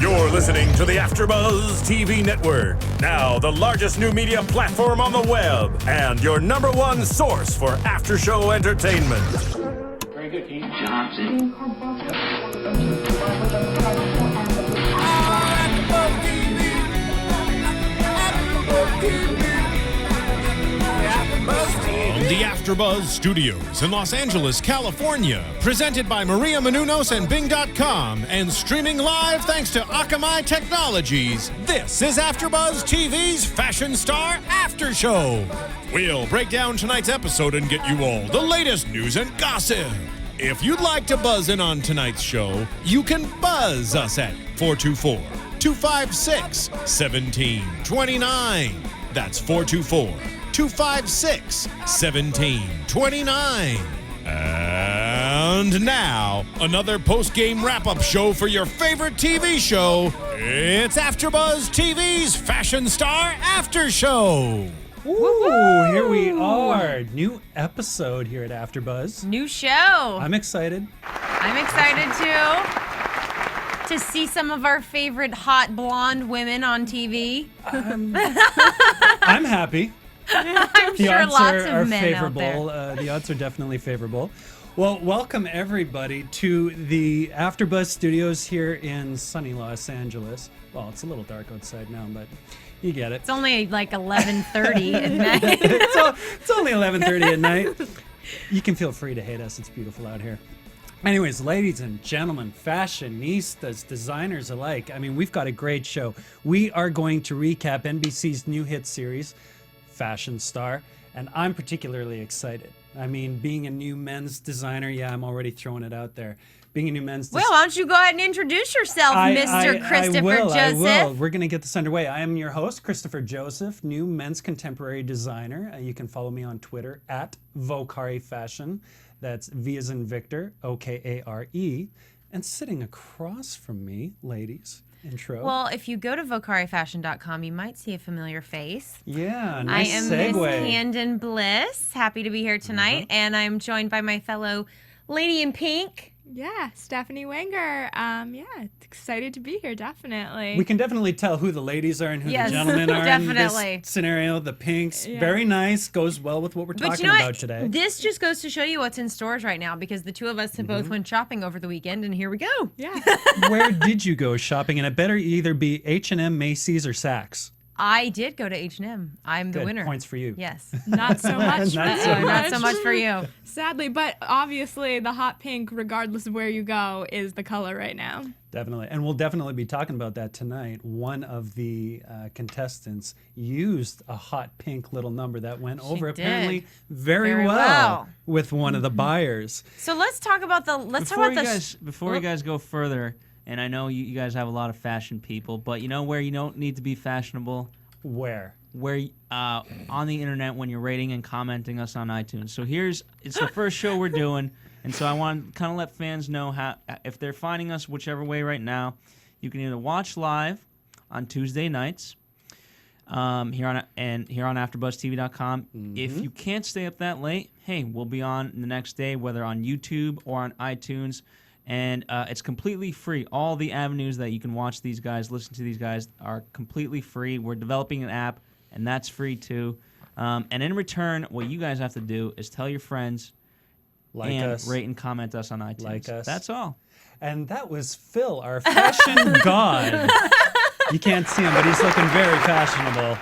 You're listening to the AFTERBUZZ TV Network, now the largest new media platform on the web, and your #1 source for after-show entertainment. Very good, Keith. Johnson. From the AFTERBUZZ Studios in Los Angeles, California, presented by Maria Menounos and Bing.com, and streaming live thanks to Akamai Technologies, this is AFTERBUZZ TV's Fashion Star After Show. We'll break down tonight's episode and get you all the latest news and gossip. If you'd like to buzz in on tonight's show, you can buzz us at 424-256-1729. That's 424-256-1729. And now, another post-game wrap-up show for your favorite TV show. It's AFTERBUZZ TV's Fashion Star After Show. Ooh, here we are. New episode here at AFTERBUZZ. New show. I'm excited. I'm excited too. To see some of our favorite hot blonde women on TV. I'm happy. I'm The sure odds lots are of men favorable. out there. The odds are definitely favorable. Well, welcome everybody to the AFTERBUZZ Studios here in sunny Los Angeles. Well, it's a little dark outside now, but you get it. It's only like 11:30 at night. It's only 11:30 at night. You can feel free to hate us. It's beautiful out here. Anyways, ladies and gentlemen, fashionistas, designers alike, I mean, we've got a great show. We are going to recap NBC's new hit series, Fashion Star, and I'm particularly excited. I mean, being a new men's designer, yeah, I'm already throwing it out there. Being a new men's Well, why don't you go ahead and introduce yourself, Mr. Christopher Joseph? I will. We're going to get this underway. I am your host, Christopher Jozeph, new men's contemporary designer. You can follow me on Twitter at Vocare Fashion. That's V as in Victor, O-K-A-R-E. And sitting across from me, ladies, intro. Well, if you go to vocarefashion.com, you might see a familiar face. Yeah, nice I am segue. Miss Canden Bliss. Happy to be here tonight, and I'm joined by my fellow lady in pink. Yeah, Stephanie Wenger. Excited to be here, definitely. We can definitely tell who the ladies are and who Yes, the gentlemen are definitely. in this scenario. The pinks, Yeah. very nice, goes well with what we're But talking you know about what? today. This just goes to show you what's in stores right now, because the two of us have both went shopping over the weekend, and here we go. Yeah. Where did you go shopping? And it better either be H&M, Macy's, or Saks. I did go to H&M. I'm the Good, winner. points for you. Yes. Not so much. Not for so you. Not so much for you. Sadly, but obviously the hot pink, regardless of where you go, is the color right now. Definitely. And we'll definitely be talking about that tonight. One of the contestants used a hot pink little number that went over did. apparently very Very well well. with one of the buyers. So let's talk about the. Before you guys go further, and I know you guys have a lot of fashion people, but you know where you don't need to be fashionable? Where? Where on the internet when you're rating and commenting us on iTunes. So it's the first show we're doing, and so I want to kind of let fans know how, if they're finding us whichever way right now, you can either watch live on Tuesday nights here on AfterBuzzTV.com. If you can't stay up that late, hey, we'll be on the next day, whether on YouTube or on iTunes. And it's completely free. All the avenues that you can watch these guys, listen to these guys, are completely free. We're developing an app, and that's free too. And in return, what you guys have to do is tell your friends and rate and comment us on iTunes. Like us. That's all. And that was Phil, our fashion god. You can't see him, but he's looking very fashionable.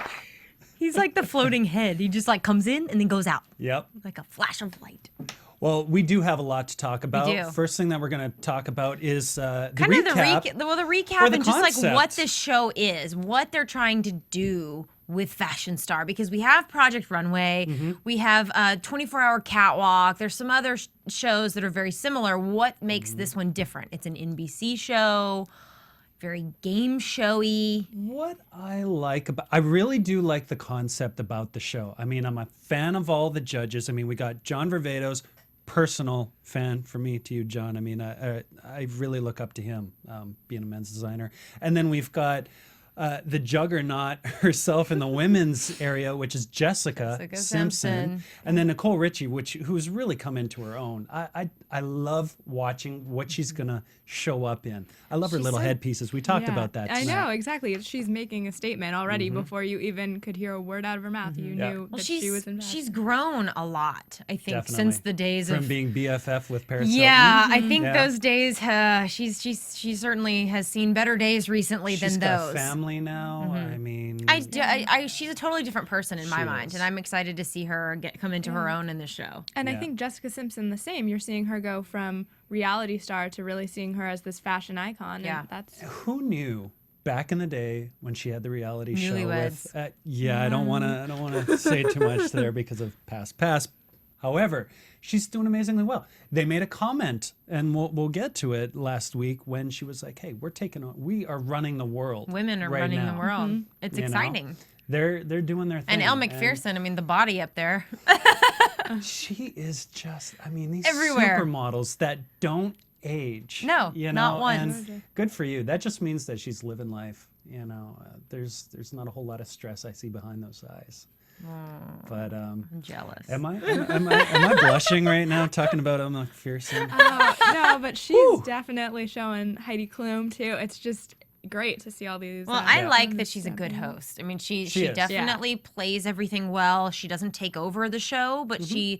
He's like the floating head. He just like comes in and then goes out. Yep. Like a flash of light. Well, we do have a lot to talk about. We do. First thing that we're going to talk about is the Kind recap. of the recap or the and just like concept. what this show is, what they're trying to do with Fashion Star, because we have Project Runway, we have 24-hour Catwalk, there's some other shows that are very similar. What makes this one different? It's an NBC show, very game showy. What I really do like the concept about the show. I mean, I'm a fan of all the judges. I mean, we got John Varvatos, personal fan for me to you, John. I mean, I really look up to him, being a men's designer. And then we've got the juggernaut herself in the women's area, which is Jessica Simpson, and then Nicole Richie, who's really come into her own. I love watching what she's gonna show up in. I love her little headpieces. We talked about that tonight. I know, exactly. She's making a statement already before you even could hear a word out of her mouth. You knew that she was in fashion. She's grown a lot, I think, Definitely. since the days From of being BFF with Paris Yeah, Hilton. I think those days. She certainly has seen better days recently She's than got those. a family now. I mean, she's a totally different person in my mind, and I'm excited to see her come into her own in this show. And I think Jessica Simpson the same. You're seeing her go from reality star to really seeing her as this fashion icon. Yeah. And that's who knew back in the day when she had the reality show Newlyweds. with I don't want to say too much there because of past. However, she's doing amazingly well. They made a comment, and we'll get to it, last week when she was like, "Hey, we are running the world. Women are right running now." the world. It's exciting. They're doing their thing. And Elle McPherson, I mean, the body up there. She is just, I mean, these Everywhere. supermodels that don't age. No, you know? not once. And good for you. That just means that she's living life. You know, there's not a whole lot of stress I see behind those eyes. But I'm jealous. am I blushing right now talking about Elle McPherson? no, but she's definitely showing Heidi Klum too. It's just great to see all these. Well, I like that she's a good host. I mean, she is. definitely plays everything well. She doesn't take over the show, but she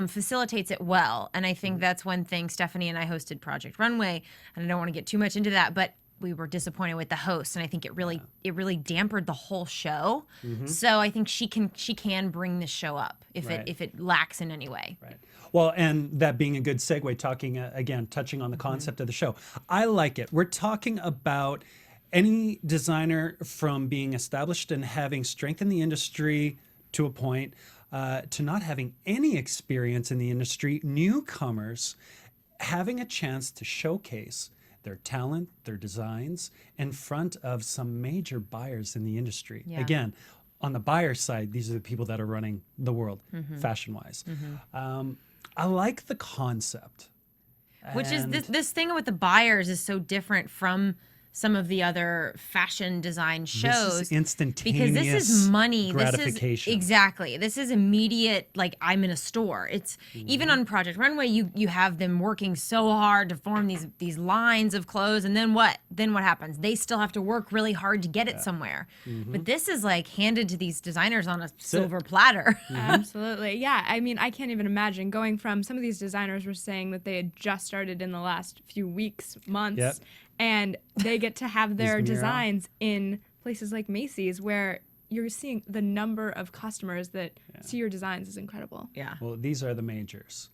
facilitates it well. And I think that's one thing. Stephanie and I hosted Project Runway, and I don't want to get too much into that, but we were disappointed with the host, and I think it really dampened the whole show. So I think she can bring the show up if it lacks in any way. Right. Well, and that being a good segue, touching on the concept of the show. I like it. We're talking about any designer from being established and having strength in the industry to a point, to not having any experience in the industry, newcomers having a chance to showcase their talent, their designs in front of some major buyers in the industry. Yeah. Again, on the buyer side, these are the people that are running the world, fashion-wise. I like the concept. Which is this thing with the buyers is so different from some of the other fashion design shows. This is instantaneous because this is money. gratification. This is immediate, like I'm in a store. It's even on Project Runway, you have them working so hard to form these lines of clothes, and then what? Then what happens? They still have to work really hard to get it somewhere. But this is like handed to these designers on a silver platter. Absolutely. Yeah. I mean, I can't even imagine going from some of these designers were saying that they had just started in the last few weeks, months. Yep. And they get to have their mural. designs in places like Macy's, where you're seeing the number of customers that see your designs is incredible. Yeah. Well, these are the majors.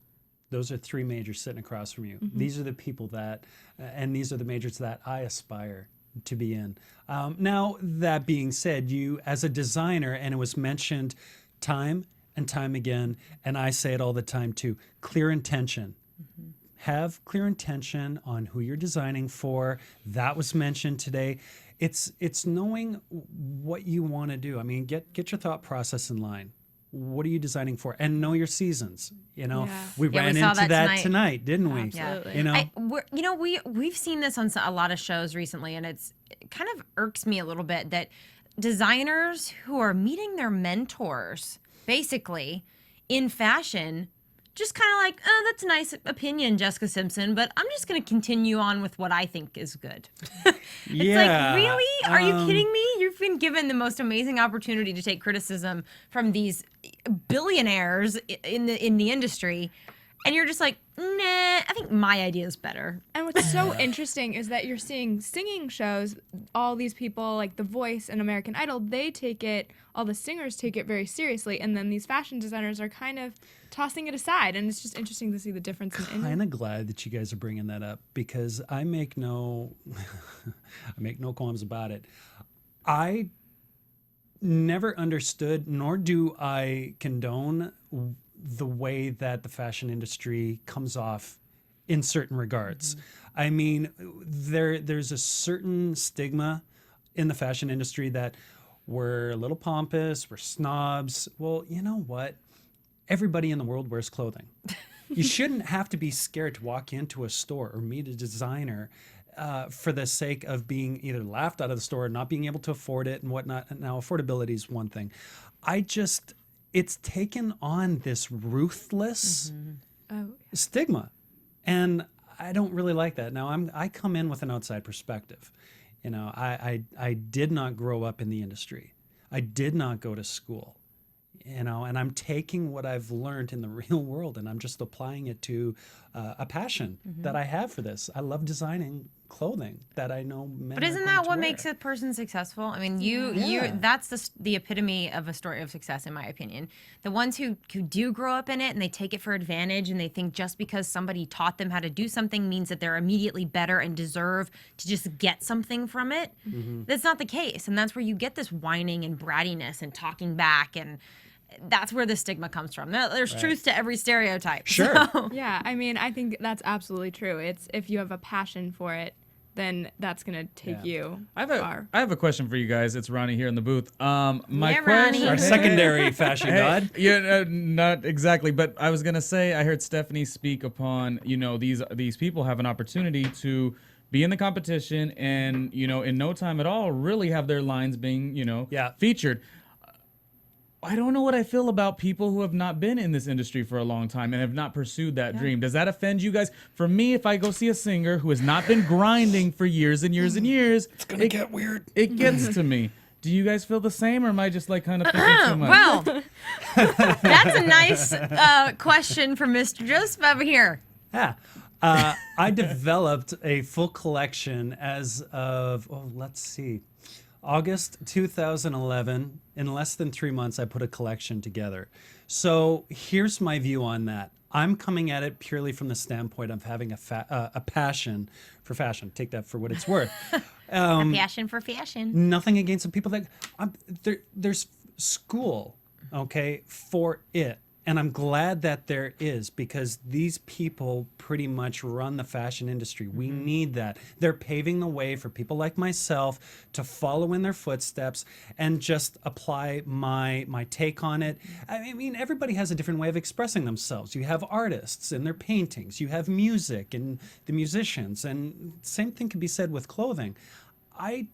Those are three majors sitting across from you. These are the people that, and these are the majors that I aspire to be in. Now, that being said, you as a designer, and it was mentioned time and time again, and I say it all the time too, clear intention. Have clear intention on who you're designing for. That was mentioned today. It's knowing what you want to do. I mean, get your thought process in line. What are you designing for? And know your seasons. You know, we ran saw into that tonight, didn't we? Absolutely. You know, We've seen this on a lot of shows recently, and it kind of irks me a little bit that designers who are meeting their mentors, basically, in fashion, just kind of like, oh, that's a nice opinion, Jessica Simpson, but I'm just going to continue on with what I think is good. It's like, really? Are you kidding me? You've been given the most amazing opportunity to take criticism from these billionaires in the industry, and you're just like, nah, I think my idea is better. And what's so interesting is that you're seeing singing shows, all these people like The Voice and American Idol, all the singers take it very seriously, and then these fashion designers are kind of tossing it aside, and it's just interesting to see the difference in kind of glad that you guys are bringing that up, because I make no qualms about it. I never understood, nor do I condone the way that the fashion industry comes off in certain regards. I mean, there's a certain stigma in the fashion industry that we're a little pompous, we're snobs. Well, you know what? Everybody in the world wears clothing. You shouldn't have to be scared to walk into a store or meet a designer for the sake of being either laughed out of the store, not being able to afford it and whatnot. Now, affordability is one thing. It's taken on this ruthless stigma. And I don't really like that. Now, I come in with an outside perspective. You know, I did not grow up in the industry. I did not go to school. You know, and I'm taking what I've learned in the real world and I'm just applying it to a passion that I have for this. I love designing clothing that I know men But isn't are going that to what wear. makes a person successful? I mean, Yeah. that's the epitome of a story of success, in my opinion. The ones who do grow up in it and they take it for advantage and they think just because somebody taught them how to do something means that they're immediately better and deserve to just get something from it. That's not the case. And that's where you get this whining and brattiness and talking back, and that's where the stigma comes from. There's truth to every stereotype. Sure. So- Yeah, I mean, I think that's absolutely true. It's if you have a passion for it, then that's gonna take you far. I have a question for you guys. It's Ronnie here in the booth. My Yeah, question. Ronnie. Our secondary fashion god. Yeah, not exactly, but I was gonna say I heard Stephanie speak upon these people have an opportunity to be in the competition and in no time at all really have their lines being featured. I don't know what I feel about people who have not been in this industry for a long time and have not pursued that dream. Does that offend you guys? For me, if I go see a singer who has not been grinding for years and years and years, It's going to get weird. it gets to me. Do you guys feel the same, or am I just like kind of thinking too much? Well, that's a nice question from Mr. Joseph over here. Yeah. I developed a full collection as of, let's see, August 2011. In less than 3 months, I put a collection together. So here's my view on that. I'm coming at it purely from the standpoint of having a passion for fashion. Take that for what it's worth. A passion for fashion. Nothing against the people that there's school, okay, for it. And I'm glad that there is, because these people pretty much run the fashion industry. We need that. They're paving the way for people like myself to follow in their footsteps and just apply my take on it. I mean, everybody has a different way of expressing themselves. You have artists and their paintings. You have music and the musicians. And same thing can be said with clothing. I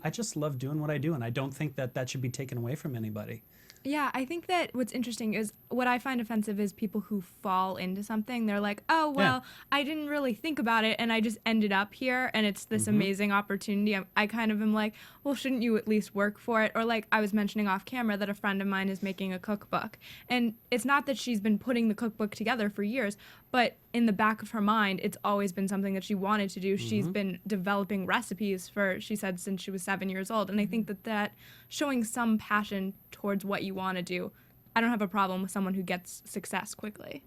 just love doing what I do, and I don't think that should be taken away from anybody. Yeah, I think that what's interesting is what I find offensive is people who fall into something. They're like, oh, well, I didn't really think about it and I just ended up here and it's this amazing opportunity. I kind of am like, well, shouldn't you at least work for it? Or like I was mentioning off camera that a friend of mine is making a cookbook. And it's not that she's been putting the cookbook together for years, but in the back of her mind, it's always been something that she wanted to do. She's been developing recipes she said, since she was 7 years old. And I think that showing some passion towards what you want to do, I don't have a problem with someone who gets success quickly.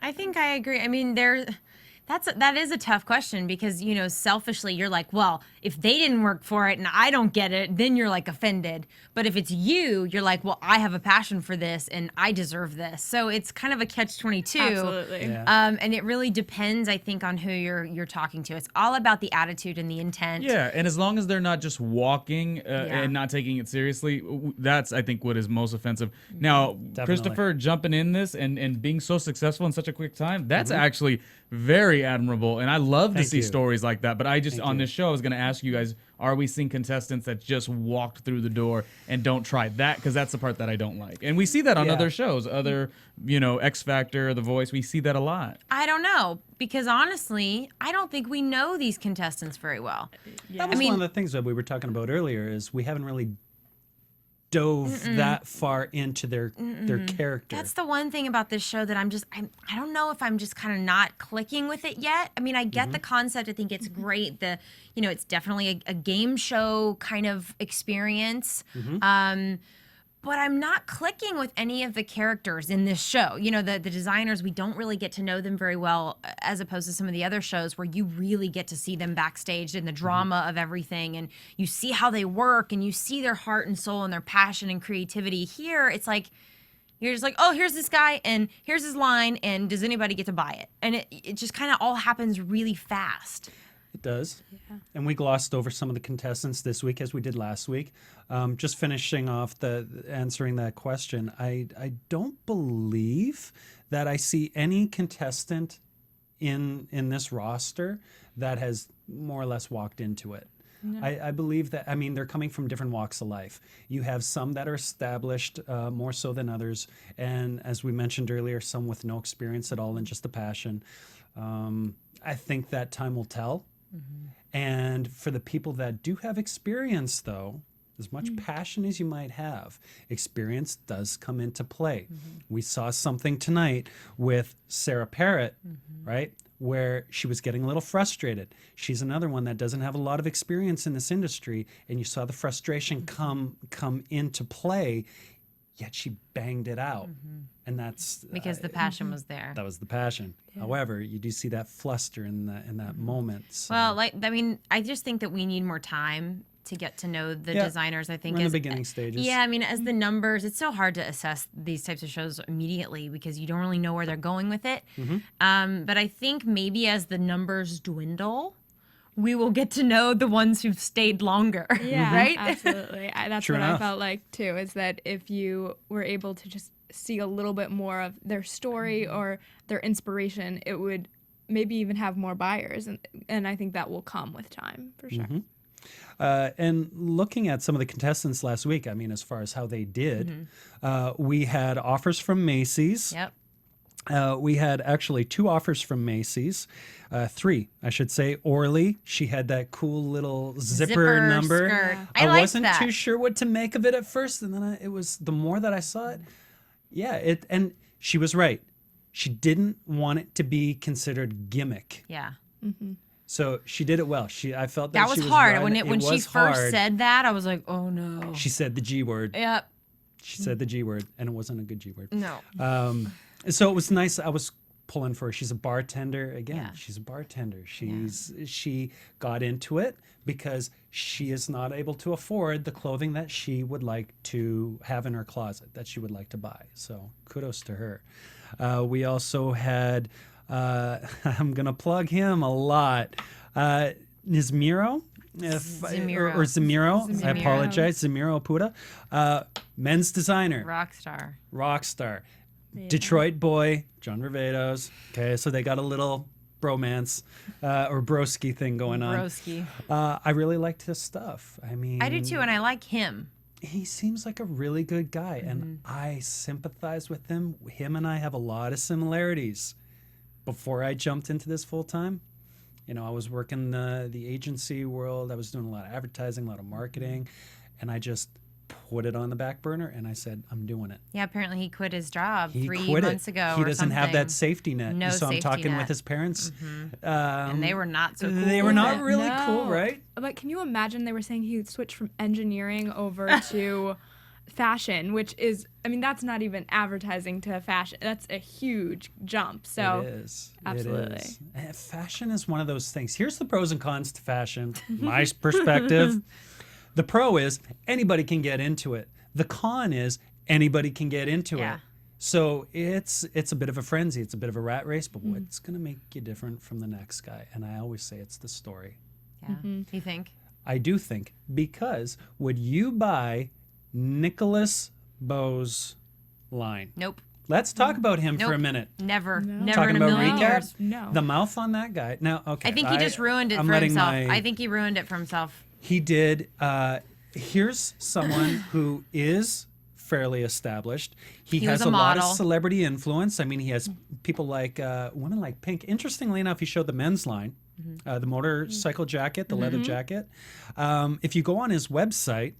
I think I agree. I mean, that is a tough question because, selfishly, you're like, well, if they didn't work for it and I don't get it, then you're like offended. But if it's you're like, well, I have a passion for this and I deserve this. So it's kind of a catch-22. Absolutely. Yeah. And it really depends, I think, on who you're talking to. It's all about the attitude and the intent. Yeah, and as long as they're not just walking and not taking it seriously, that's, I think, what is most offensive. Now, Christopher jumping in this and being so successful in such a quick time, that's actually very admirable, and I love to see stories like that. But I just, on this show, I was going to ask you guys, are we seeing contestants that just walked through the door and don't try that? Because that's the part that I don't like. And we see that on other shows, X Factor, The Voice, we see that a lot. I don't know, because honestly, I don't think we know these contestants very well. That was one of the things that we were talking about earlier is we haven't really dove that far into their character. That's the one thing about this show that I don't know if I'm just kind of not clicking with it yet. I mean, I get the concept. I think it's great. It's definitely a game show kind of experience. But I'm not clicking with any of the characters in this show. The designers, we don't really get to know them very well, as opposed to some of the other shows where you really get to see them backstage and the drama of everything. And you see how they work and you see their heart and soul and their passion and creativity. Here, it's like, you're just like, oh, here's this guy and here's his line and does anybody get to buy it? And it just kind of all happens really fast. It does. Yeah. And we glossed over some of the contestants this week as we did last week. Just finishing off answering that question, I don't believe that I see any contestant in this roster that has more or less walked into it. I believe that, I mean, they're coming from different walks of life. You have some that are established more so than others. And as we mentioned earlier, some with no experience at all and just a passion. I think that time will tell. And for the people that do have experience, though, as much passion as you might have, experience does come into play. We saw something tonight with Sarah Parrott, right? Where she was getting a little frustrated. She's another one that doesn't have a lot of experience in this industry, and you saw the frustration come into play, yet she banged it out. And that's because the passion was there. That was the passion. However, you do see that fluster in that moment. So. Well, I just think that we need more time to get to know the designers. I think we're in the beginning stages. Yeah, I mean, as the numbers, it's so hard to assess these types of shows immediately because you don't really know where they're going with it. But I think maybe as the numbers dwindle, we will get to know the ones who've stayed longer. Yeah, right? Absolutely. That's True what enough. I felt like too, is that if you were able to just see a little bit more of their story or their inspiration, it would maybe even have more buyers. And I think that will come with time for sure. And looking at some of the contestants last week, I mean, as far as how they did, we had offers from Macy's. Yep. We had actually 2 offers from Macy's, 3, I should say. Orly, she had that cool little zipper number. Skirt. I liked wasn't that. too sure what to make of it at first, and then it was the more that I saw it, and she was right. She didn't want it to be considered gimmick. Yeah. So she did it well. I felt that That was she was hard. right. When she was first hard. said that, I was like, oh no. She said the G word. Yep. She said the G word, and it wasn't a good G word. No. So it was nice. I was pulling for her. She's a bartender. Again, Yeah. she's a bartender. She got into it because she is not able to afford the clothing that she would like to have in her closet, that she would like to buy. So kudos to her. We also had, I'm going to plug him a lot, Nizmiro. Zamiro. Or Zamiro. I Zamiro. apologize. Zamiro Puda. Men's designer. Rockstar. Detroit boy, John Rivedos. Okay, so they got a little bromance or broski thing going on. Broski. I really liked his stuff. I mean, I do too, and I like him. he seems like a really good guy, and I sympathize with him. Him and I have a lot of similarities. Before I jumped into this full time, you know, I was working the agency world. I was doing a lot of advertising, a lot of marketing, and I just put it on the back burner, and I said, I'm doing it. Yeah, apparently he quit his job He 3 quit months it. ago. He or doesn't have that something. safety net. No You saw him safety talking net. with his parents. And they were not so cool. They were not really cool, No. right? But can you imagine they were saying he switched from engineering over to fashion, which is, I mean, that's not even advertising to fashion. That's a huge jump. So It is. absolutely. It is. Fashion is one of those things. Here's the pros and cons to fashion, my perspective. The pro is anybody can get into it. The con is anybody can get into Yeah. it. So it's a bit of a frenzy. It's a bit of a rat race, but what's going to make you different from the next guy? And I always say it's the story. Yeah. You think? I do think, because would you buy Nicholas Bow's line? Nope. Let's talk about him for a Nope. minute. Never Talking in a about million recap, years. No. the mouth on that guy. Now, okay. I think he just ruined it I'm for letting himself. my- I think he ruined it for himself. He did. Here's someone who is fairly established. He He has was a a lot of model. celebrity influence. I mean, he has people like women like Pink. Interestingly enough, he showed the men's line, the motorcycle jacket, the leather jacket. If you go on his website,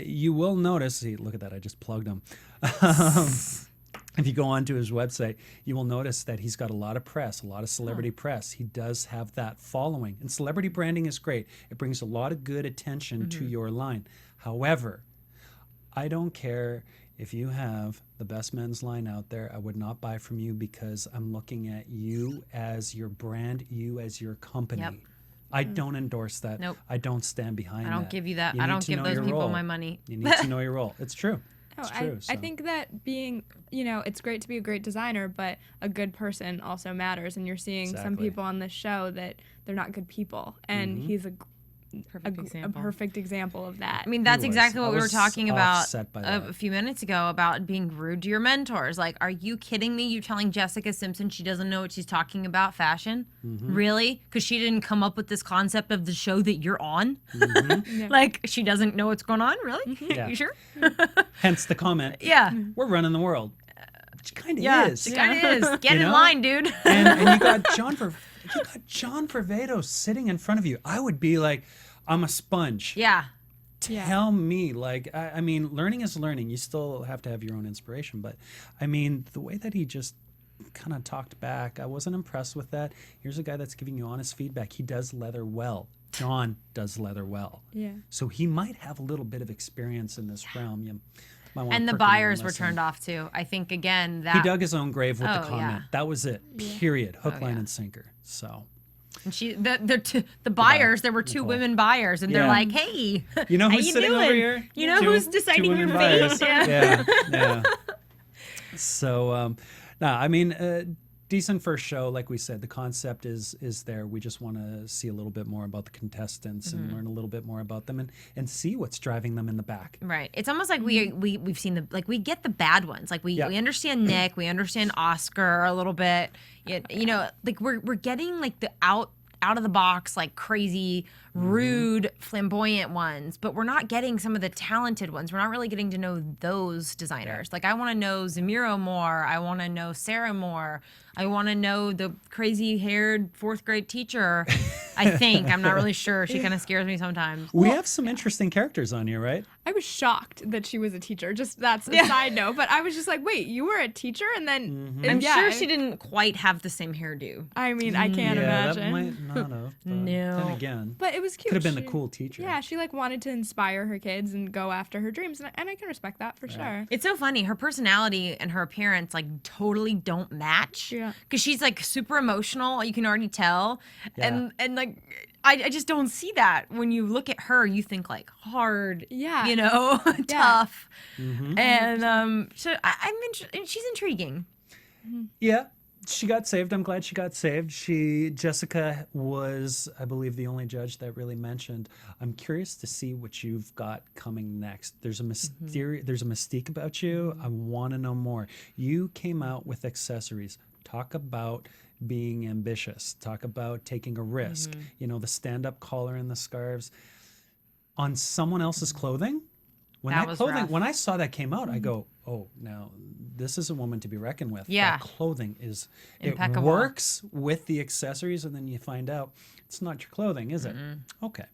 you will notice. See, look at that! I just plugged him. If you go onto his website, you will notice that he's got a lot of press, a lot of celebrity press. He does have that following. And celebrity branding is great. It brings a lot of good attention to your line. However, I don't care if you have the best men's line out there. I would not buy from you because I'm looking at you as your brand, you as your company. Yep. I don't endorse that. Nope. I don't stand behind I that. don't give you that. I need don't to give know those your people role. my money. You need to know your role. It's true. No, It's true. I so. think that being, you know, it's great to be a great designer, but a good person also matters. And you're seeing some Exactly. people on this show that they're not good people. And he's a perfect example of that. I mean, that's exactly what we were talking about offset by that. a few minutes ago about being rude to your mentors. Like, are you kidding me? You're telling Jessica Simpson she doesn't know what she's talking about fashion? Really? Because she didn't come up with this concept of the show that you're on? Like, she doesn't know what's going on? Really? Yeah. You sure? Hence the comment. Yeah. We're running the world. Which kind of Yeah, is. it kind of is. Get You in know? line, dude. And you got John Fervado sitting in front of you. I would be like, I'm a sponge. Yeah. Tell me, like, I mean, learning is learning. You still have to have your own inspiration. But, I mean, the way that he just kind of talked back, I wasn't impressed with that. Here's a guy that's giving you honest feedback. He does leather well. John does leather well. Yeah. So he might have a little bit of experience in this realm. You might wanna And the perk him and buyers were listen. turned off, too. I think, again, that... He dug his own grave with the Oh, comment. yeah. That was it. Period. Hook, line, yeah. and sinker. So... And the buyers, there were two women buyers, and they're Yeah. like, "Hey, You know how who's you sitting doing? over here? You know Two- who's two deciding women your buyers. fate?" Yeah. Yeah. So, no, I mean, decent first show. Like we said, the concept is there. We just want to see a little bit more about the contestants and learn a little bit more about them and see what's driving them in the back. Right. It's almost like we've seen we get the bad ones. Like we understand Nick, we understand Oscar a little bit. You know, like we're getting like the out of the box, like crazy, rude, flamboyant ones, but we're not getting some of the talented ones. We're not really getting to know those designers. Like I want to know Zamiro more. I want to know Sarah more. I want to know the crazy haired fourth grade teacher. I think. I'm not really sure. She kind of scares me sometimes. We have some interesting characters on here, right? I was shocked that she was a teacher. Just that's a side note, but I was just like, wait, you were a teacher, and then I'm sure she didn't quite have the same hairdo. I mean, I can't imagine. That might not have. But No. Then again, But it was cute. could have been the She- cool teacher. Yeah, she like wanted to inspire her kids and go after her dreams, and I can respect that for sure. It's so funny. Her personality and her appearance like totally don't match. Yeah. Because she's like super emotional. You can already tell. And like I just don't see that. When you look at her, you think like hard. Yeah. You know, tough. And so I'm and she's intriguing. Yeah, she got saved. I'm glad she got saved. Jessica was, I believe, the only judge that really mentioned. I'm curious to see what you've got coming next. There's a there's a mystique about you. I want to know more. You came out with accessories. Talk about being ambitious. Talk about taking a risk. You know, the stand-up collar and the scarves on someone else's clothing. When That was clothing, rough. when I saw that came out, I go, "Oh, now this is a woman to be reckoned with." Yeah. That clothing is Impeccable. It works with the accessories, and then you find out it's not your clothing, is it? Okay.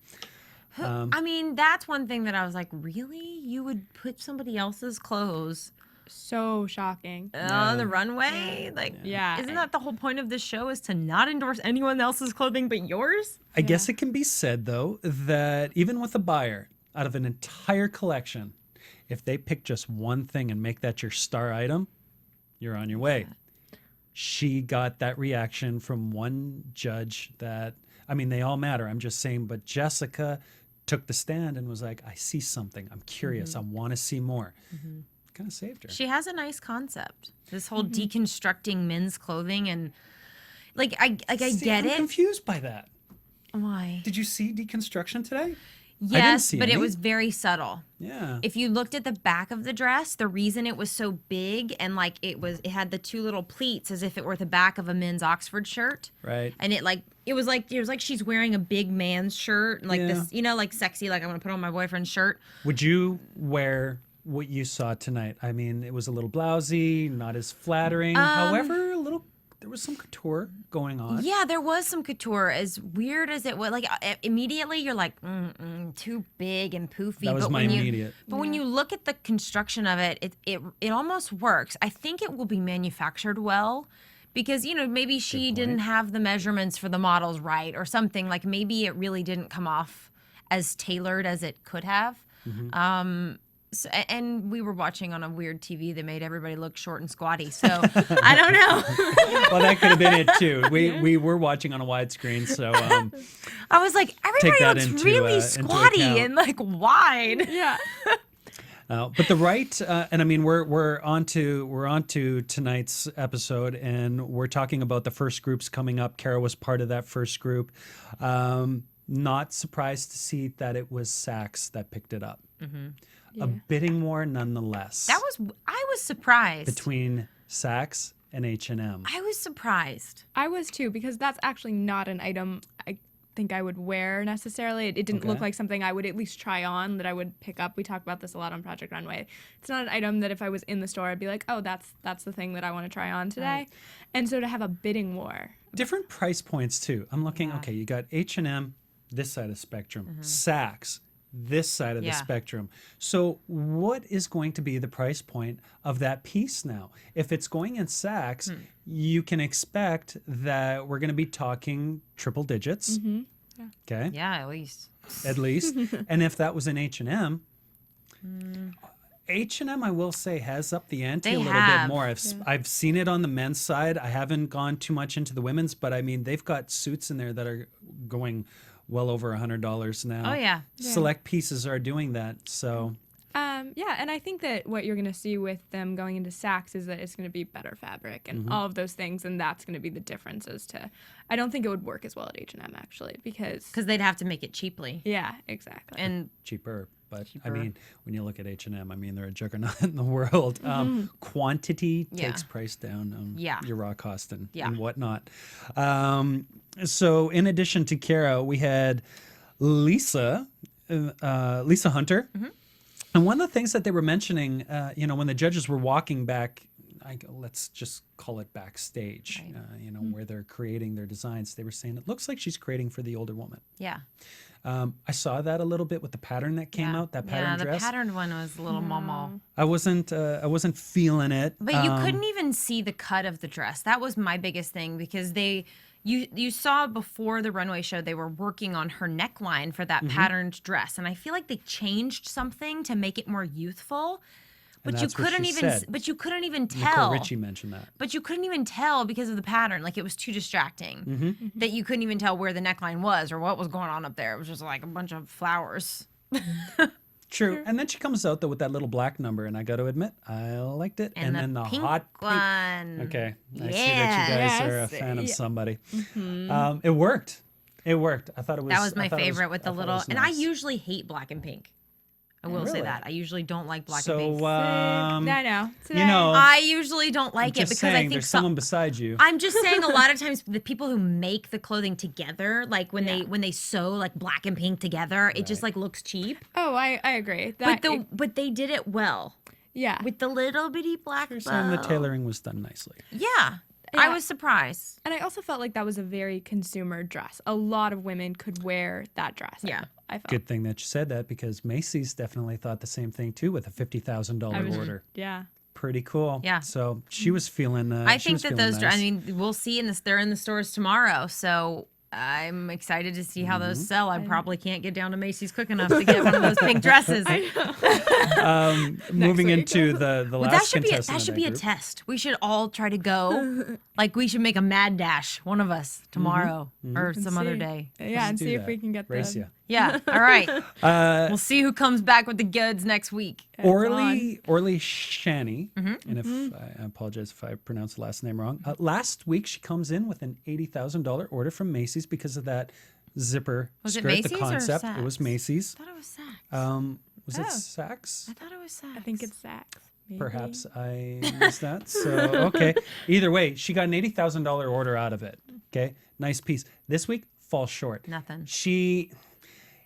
I mean, that's one thing that I was like, really? You would put somebody else's clothes So shocking. on the runway? Like, Yeah. isn't that the whole point of this show is to not endorse anyone else's clothing but yours? I guess it can be said though that even with a buyer, out of an entire collection, if they pick just one thing and make that your star item, you're on your way. She got that reaction from one judge that, I mean, they all matter. I'm just saying, but Jessica took the stand and was like, I see something. I'm curious. I want to see more. Kind of saved her. She has a nice concept. This whole deconstructing men's clothing and like I See, get I'm it. confused by that. Why? Did you see deconstruction today? Yes, see but it any. was very subtle. Yeah. If you looked at the back of the dress, the reason it was so big and like it had the two little pleats as if it were the back of a men's Oxford shirt. Right. And it was like she's wearing a big man's shirt, like Yeah. this, you know, like sexy, like I'm gonna put on my boyfriend's shirt. Would you wear what you saw tonight? I mean, it was a little blousy, not as flattering. However, there was some couture going on. Yeah, there was some couture. As weird as it was, like immediately you're like, too big and poofy. That was but my when immediate. But when you look at the construction of it, it almost works. I think it will be manufactured well. Because, you know, maybe she didn't have the measurements for the models right or something. Like maybe it really didn't come off as tailored as it could have. So, and we were watching on a weird TV that made everybody look short and squatty. So I don't know. Well, that could have been it too. We were watching on a widescreen, so I was like, everybody that looks into, really into squatty account. and like wide. Yeah. but the right, and I mean, we're on to tonight's episode, and we're talking about the first groups coming up. Kara was part of that first group. Not surprised to see that it was Saks that picked it up. Yeah. A bidding war nonetheless. I was surprised. Between Saks and H&M. I was surprised. I was too, because that's actually not an item I think I would wear necessarily. It didn't look like something I would at least try on, that I would pick up. We talk about this a lot on Project Runway. It's not an item that if I was in the store, I'd be like, oh, that's the thing that I want to try on today. Right. And so to have a bidding war. Different price points too. I'm looking, okay, you got H&M, this side of the spectrum, Saks, this side of the spectrum. So what is going to be the price point of that piece now? If it's going in Saks, you can expect that we're going to be talking triple digits. Okay. Yeah, at least. At least. And if that was in H&M, H&M, I will say, has upped the ante a little bit more. I've seen it on the men's side. I haven't gone too much into the women's, but I mean, they've got suits in there that are going well over $100 now. Oh, yeah. Select pieces are doing that. So, yeah, and I think that what you're going to see with them going into Saks is that it's going to be better fabric and all of those things, and that's going to be the differences to. I don't think it would work as well at H&M actually because they'd have to make it cheaply. Yeah, exactly. And cheaper. But I mean, when you look at H&M, I mean, they're a juggernaut in the world. Quantity takes price down on your raw cost and whatnot. So in addition to Kara, we had Lisa Hunter. And one of the things that they were mentioning, when the judges were walking back, let's just call it backstage, where they're creating their designs, they were saying, it looks like she's creating for the older woman. Yeah. I saw that a little bit with the pattern that came out, that pattern dress. Yeah, the patterned one was a little momo. I wasn't feeling it. But you couldn't even see the cut of the dress. That was my biggest thing because you saw before the runway show they were working on her neckline for that patterned dress, and I feel like they changed something to make it more youthful. But you couldn't even tell. Nicole Richie mentioned that. But you couldn't even tell because of the pattern. Like, it was too distracting that you couldn't even tell where the neckline was or what was going on up there. It was just like a bunch of flowers. True. And then she comes out though with that little black number, and I got to admit, I liked it. And then the pink hot one. Okay, I see that you guys are a fan of somebody. It worked. It worked. I thought it was. That was my favorite with the little. And I nice. usually hate black and pink. I will say that. I usually don't like black so, and pink. I know. Today, I usually don't like it just because saying, I think there's someone beside you. I'm just saying a lot of times the people who make the clothing together, like when they sew like black and pink together, it just like looks cheap. Oh, I agree. But they did it well. Yeah. With the little bitty black bow. And the tailoring was done nicely. Yeah. I was surprised. And I also felt like that was a very consumer dress. A lot of women could wear that dress. Yeah. I felt. Good thing that you said that because Macy's definitely thought the same thing too with a $50,000 order. Yeah. Pretty cool. Yeah. So she was feeling. I think that those. Nice. I mean, we'll see they're in the stores tomorrow. So I'm excited to see how those sell. I probably can't get down to Macy's quick enough to get one of those pink dresses. Moving into the last contestant. That should be a test. We should all try to go. Like we should make a mad dash, one of us tomorrow or some other day. Yeah, and see if we can get race the. you. Yeah. All right. We'll see who comes back with the goods next week. Orly Shani, and if I apologize if I pronounced the last name wrong. Last week she comes in with an $80,000 order from Macy's because of that zipper skirt. Macy's the or concept. Saks? It was Macy's. I thought it was Saks. Was it Saks? I thought it was Saks. I think it's Saks. Maybe. Perhaps I missed that. So okay. Either way, she got an $80,000 order out of it. Okay, nice piece. This week falls short. Nothing.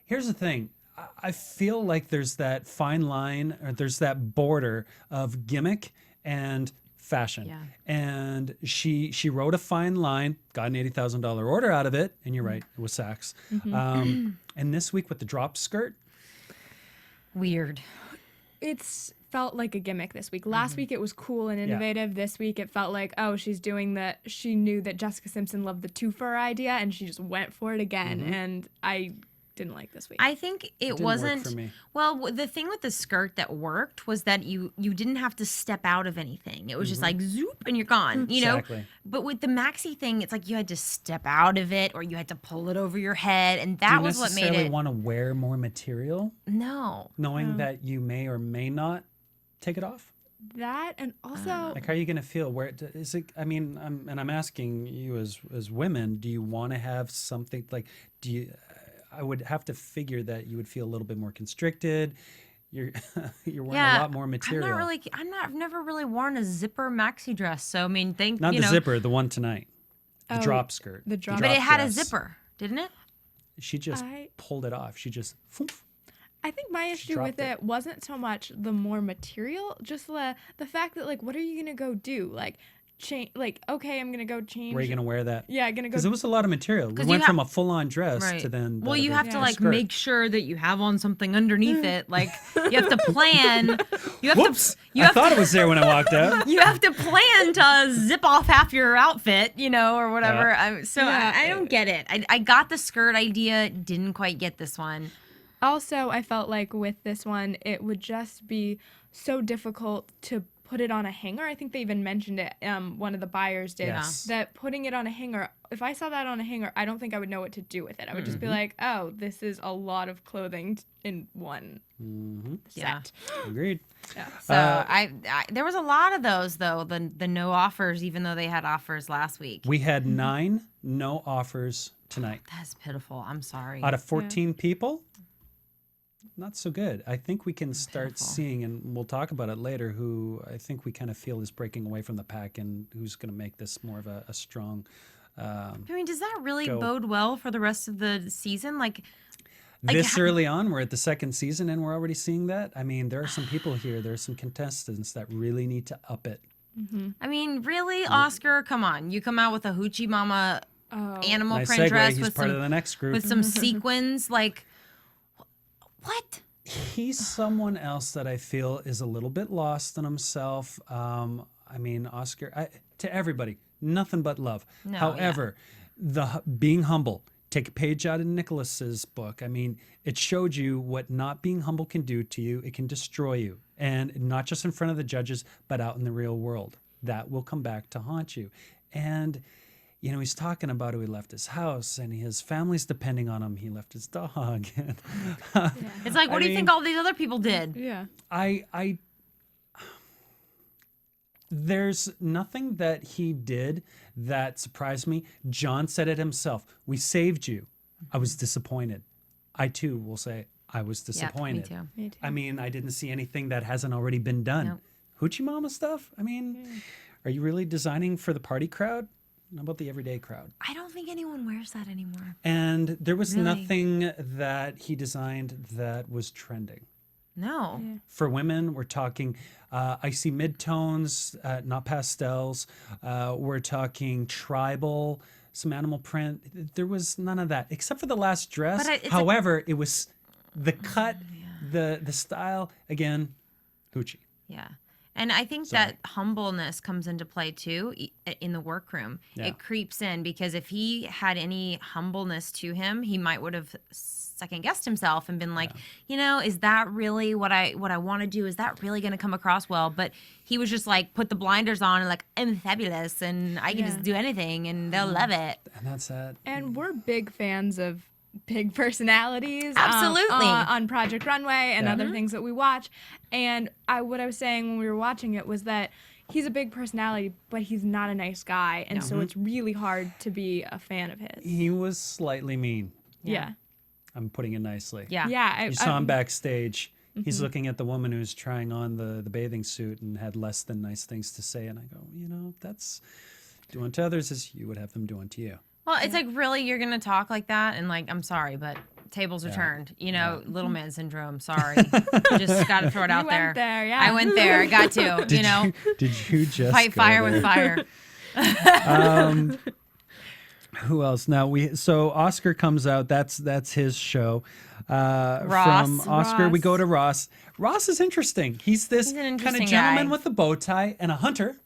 Here's the thing. I feel like there's that fine line, or there's that border of gimmick and fashion. Yeah. And she wrote a fine line, got an $80,000 order out of it, and you're right, it was Saks. And this week with the drop skirt, Weird. It's felt like a gimmick this week. Last week it was cool and innovative. This week it felt like, oh, she's doing that. She knew that Jessica Simpson loved the two-fur idea, and she just went for it again. And I didn't like this week. I think it wasn't. work for me. Well, the thing with the skirt that worked was that you didn't have to step out of anything. It was just like zoop and you're gone. You know. Exactly. But with the maxi thing, it's like you had to step out of it or you had to pull it over your head, and that was what made it. Do you necessarily want to wear more material, No. knowing that you may or may not take it off? That, and also Like, how are you going to feel? Where is it? I mean, I'm asking you as women, do you want to have something like? I would have to figure that you would feel a little bit more constricted. You're you're wearing a lot more material. I've never really worn a zipper maxi dress. So I mean, Not the zipper, the one tonight. The drop skirt. The drop But it had a dress. zipper, didn't it? She just pulled it off. She just. I think my issue with it wasn't so much the more material, just the fact that like, what are you gonna go do? Like, okay, I'm gonna go change. Where are you gonna wear that? Yeah, gonna go. Because it was a lot of material. We went from a full-on dress to then. Well, you have to like skirt. make sure that you have on something underneath it. Like you have to plan. You have Whoops! to. I thought it was there when I walked out. You have to plan to zip off half your outfit, or whatever. I don't get it. I got the skirt idea, didn't quite get this one. Also, I felt like with this one, it would just be so difficult to put it on a hanger. I think they even mentioned it. One of the buyers did that putting it on a hanger. If I saw that on a hanger, I don't think I would know what to do with it. I would just be like, oh, this is a lot of clothing in one set. Agreed. Yeah. So I there was a lot of those though. The no offers, even though they had offers last week. We had 9 no offers tonight. That's pitiful. I'm sorry. Out of 14 people. Not so good. I think we can start seeing, and we'll talk about it later, who I think we kind of feel is breaking away from the pack and who's going to make this more of a strong. I mean, does that really bode well for the rest of the season? This early on, we're at the second season and we're already seeing that. I mean, there are some people here, there are some contestants that really need to up it. I mean, really, Oscar? Come on. You come out with a Hoochie Mama animal Nice print segue. dress He's with part some, of the next group. with some sequins. Like, what? He's someone else that I feel is a little bit lost in himself. I mean, Oscar, to everybody, nothing but love. No, However, being humble, take a page out of Nicholas's book. I mean, it showed you what not being humble can do to you. It can destroy you. And not just in front of the judges, but out in the real world. That will come back to haunt you. And he's talking about how he left his house and his family's depending on him. He left his dog. It's like, what do you think all these other people did? Yeah. There's nothing that he did that surprised me. John said it himself. We saved you. I was disappointed. I too will say I was disappointed. Yeah, Me too. I mean, I didn't see anything that hasn't already been done. Nope. Hoochie Mama stuff? I mean, are you really designing for the party crowd? How about the everyday crowd? I don't think anyone wears that anymore. And there was Really? nothing that he designed that was trending. No. Yeah. For women, we're talking icy midtones, not pastels. We're talking tribal, some animal print. There was none of that, except for the last dress. But it's However, it was the cut, the style. Again, Hoochie. Yeah. And I think that humbleness comes into play too in the workroom. Yeah. It creeps in because if he had any humbleness to him, he would have second guessed himself and been like, is that really what I want to do? Is that really going to come across well? But he was just like, put the blinders on and like, I'm fabulous and I can just do anything and they'll love it. And that's that. And we're big fans of big personalities. Absolutely. On Project Runway and other things that we watch. And what I was saying when we were watching it was that he's a big personality, but he's not a nice guy. And so it's really hard to be a fan of his. He was slightly mean. Yeah. I'm putting it nicely. Yeah. Yeah. You saw him backstage. He's looking at the woman who's trying on the bathing suit and had less than nice things to say. And I go, that's doing to others as you would have them doing to you. Well, it's like, really, you're going to talk like that? And like, I'm sorry, but tables are turned. Little man syndrome. Sorry. Just got to throw it out there. Went there, yeah. I went there. I got to, Did you just fight go fire there? with fire. Who else? Now so Oscar comes out. That's his show. Ross. From Oscar, we go to Ross. Ross is interesting. He's this He's an kind of interesting gentleman guy. with a bow tie and a hunter.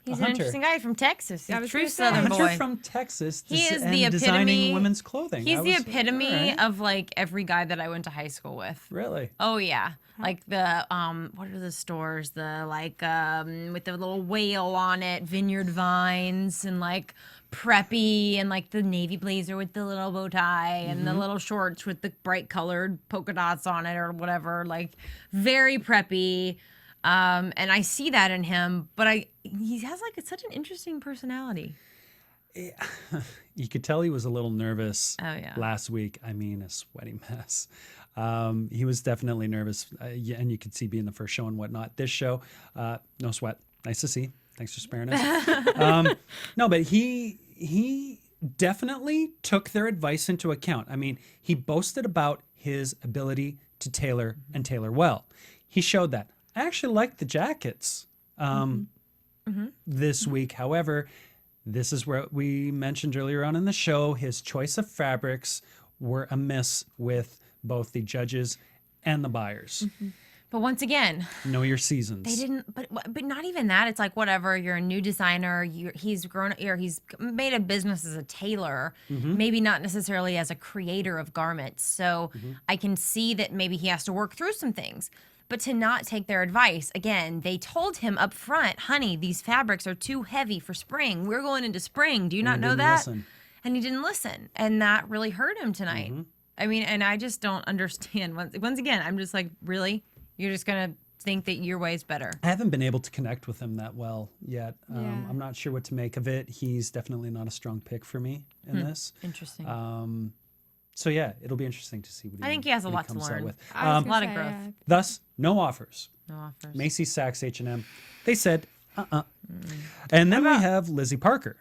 He's A an hunter. interesting guy from Texas. He's a was true gonna say. Southern Hunter boy. from Texas. He is the and designing epitome- women's clothing. He's I the was- epitome all right. of like every guy that I went to high school with. Really? Oh yeah, like the what are the stores? The like with the little whale on it, Vineyard Vines, and like preppy, and like the navy blazer with the little bow tie, and the little shorts with the bright colored polka dots on it or whatever. Like very preppy. And I see that in him, but he has like such an interesting personality. You could tell he was a little nervous Oh, yeah. last week. I mean, a sweaty mess. He was definitely nervous, and you could see being the first show and whatnot. This show, no sweat. Nice to see. Thanks for sparing us. No, but he definitely took their advice into account. I mean, he boasted about his ability to tailor and tailor well. He showed that. I actually liked the jackets this week. However, this is where we mentioned earlier on in the show, his choice of fabrics were amiss with both the judges and the buyers. But once again, Know your seasons. they didn't. But not even that. It's like whatever. You're a new designer. He's grown. Or he's made a business as a tailor. Maybe not necessarily as a creator of garments. So I can see that maybe he has to work through some things. But to not take their advice, again, they told him up front, honey, these fabrics are too heavy for spring. We're going into spring. Do you not know didn't that? listen. And he didn't listen. And that really hurt him tonight. I mean, and I just don't understand. Once again, I'm just like, really? You're just going to think that your way is better? I haven't been able to connect with him that well yet. I'm not sure what to make of it. He's definitely not a strong pick for me in this. Interesting. So yeah, it'll be interesting to see what I think he has a what lot to comes out learn. with. I was a gonna lot of say, growth. yeah. Thus, no offers. No offers. Macy's, Saks, H&M. They said, And then we have Lizzie Parker.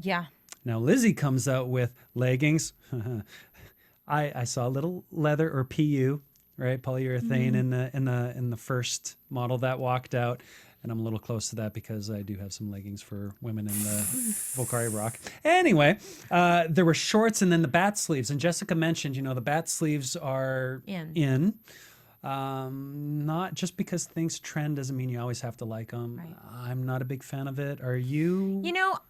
Yeah. Now Lizzie comes out with leggings. I saw a little leather or PU, right, polyurethane in the first model that walked out, and I'm a little close to that because I do have some leggings for women in the Volcari Rock. Anyway, there were shorts and then the bat sleeves, and Jessica mentioned, the bat sleeves are in. Not just because things trend doesn't mean you always have to like them. Right. I'm not a big fan of it. Are you?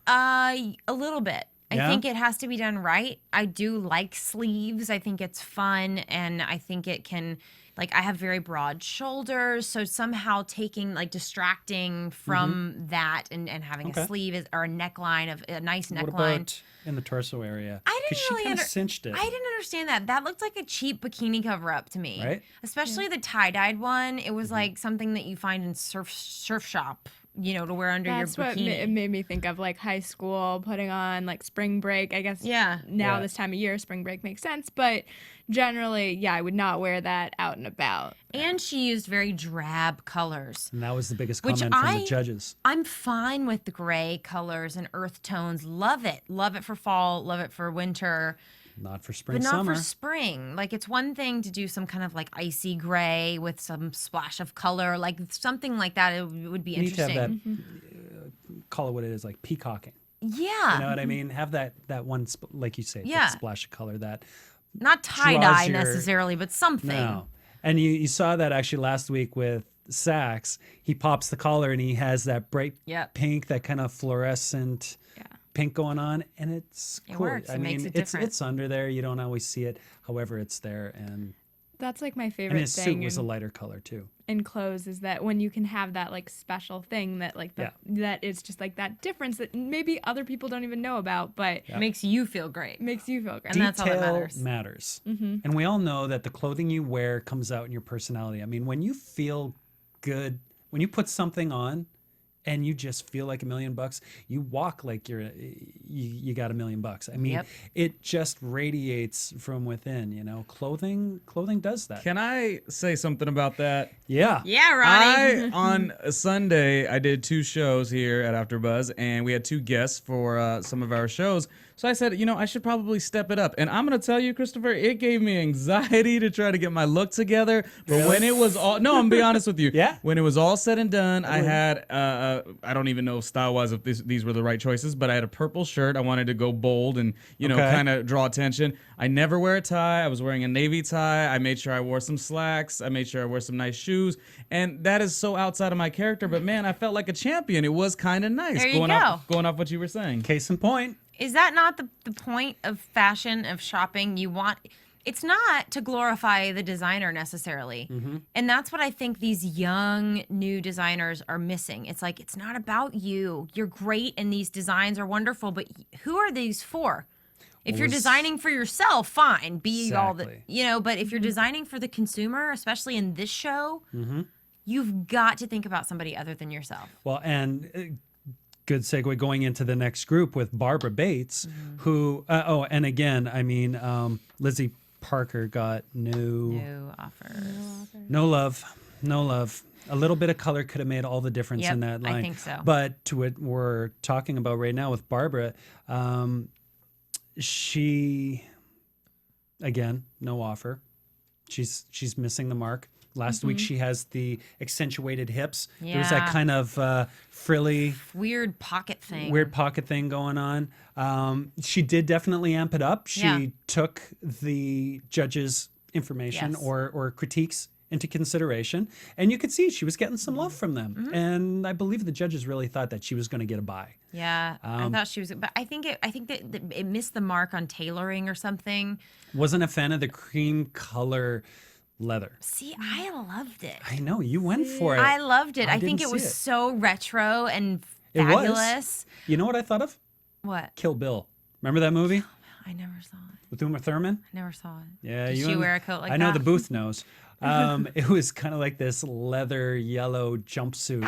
A little bit. Yeah? I think it has to be done right. I do like sleeves. I think it's fun, and I think it can, I have very broad shoulders, so somehow distracting from that and having a sleeve or a neckline of a nice neckline. What about in the torso area? I didn't really she kind of cinched it. I didn't understand that. That looked like a cheap bikini cover up to me. Right? Especially the tie-dyed one. It was like something that you find in surf shop, to wear under That's your what bikini. it made me think of high school, putting on spring break. I guess now this time of year, spring break makes sense. But generally, I would not wear that out and about. And she used very drab colors. And that was the biggest Which comment from the judges. I'm fine with the gray colors and earth tones. Love it. Love it for fall. Love it for winter. Not for spring, But not summer. for spring. It's one thing to do some kind of icy gray with some splash of color. Something like that, it would be You need to interesting. have that, call it what it is, like peacocking. Yeah. You know what I mean? Have that one, like you say, that splash of color that Not tie-dye your- necessarily, but something. No. And you saw that actually last week with Saks. He pops the collar and he has that bright pink, that kind of fluorescent pink going on, and it's It cool. works. I It mean, makes it different. it's under there. You don't always see it. However, it's there, and That's my favorite and his thing suit was a lighter color too. in clothes is that when you can have that special thing that that is just that difference that maybe other people don't even know about, but Makes you feel great. makes you feel great. And that's all that Detail matters. matters. And we all know that the clothing you wear comes out in your personality. I mean, when you feel good, when you put something on and you just feel like $1 million, you walk like you got $1 million. I mean, it just radiates from within, Clothing does that. Can I say something about that? Yeah. Yeah, Ronnie. On a Sunday, I did 2 shows here at AfterBuzz, and we had 2 guests for some of our shows. So I said, I should probably step it up. And I'm going to tell you, Christopher, it gave me anxiety to try to get my look together. But when it was all, no, I'm going to be honest with you. Yeah. When it was all said and done, I had, I don't even know style-wise if these were the right choices, but I had a purple shirt. I wanted to go bold and, kind of draw attention. I never wear a tie. I was wearing a navy tie. I made sure I wore some slacks. I made sure I wore some nice shoes. And that is so outside of my character. But, man, I felt like a champion. It was kind of nice. There you Going off what you were saying. Case in point. Is that not the point of fashion, of shopping? It's not to glorify the designer necessarily. And that's what I think these young new designers are missing. It's it's not about you. You're great and these designs are wonderful, but who are these for? If you're designing for yourself, fine, be all the, but if you're designing for the consumer, especially in this show, you've got to think about somebody other than yourself. Well, and good segue going into the next group with Barbara Bates, who, and again, I mean, Lizzie Parker got New offers. no love. A little bit of color could have made all the difference in that line. I think so. But to what we're talking about right now with Barbara, she, again, no offer. She's missing the mark. Last week she has the accentuated hips. There was that kind of frilly, weird pocket thing going on. She did definitely amp it up. She took the judges' information or critiques into consideration, and you could see she was getting some love from them. And I believe the judges really thought that she was going to get a bye. Yeah, I thought she was, but I think that it missed the mark on tailoring or something. Wasn't a fan of the cream color leather. See, I loved it. I know you went for it. I loved it. I think didn't it was see it. so retro and It fabulous. was. You know what I thought of? What? Kill Bill. Remember that movie I never saw it. with Uma Thurman? I never saw it. Yeah, Did you she and- wear a coat like that? I know the booth knows. It was kind of like this leather yellow jumpsuit.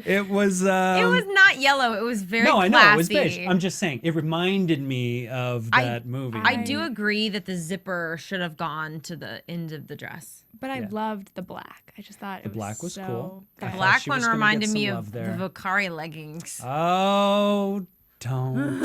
It was. It was not yellow. It was very no, I classy. know it was beige. I'm just saying it reminded me of that movie. I do agree that the zipper should have gone to the end of the dress. But I loved the black. I just thought The black was so cool. The I thought black she one was gonna get reminded some me love of there. the Vocari leggings. Oh, don't.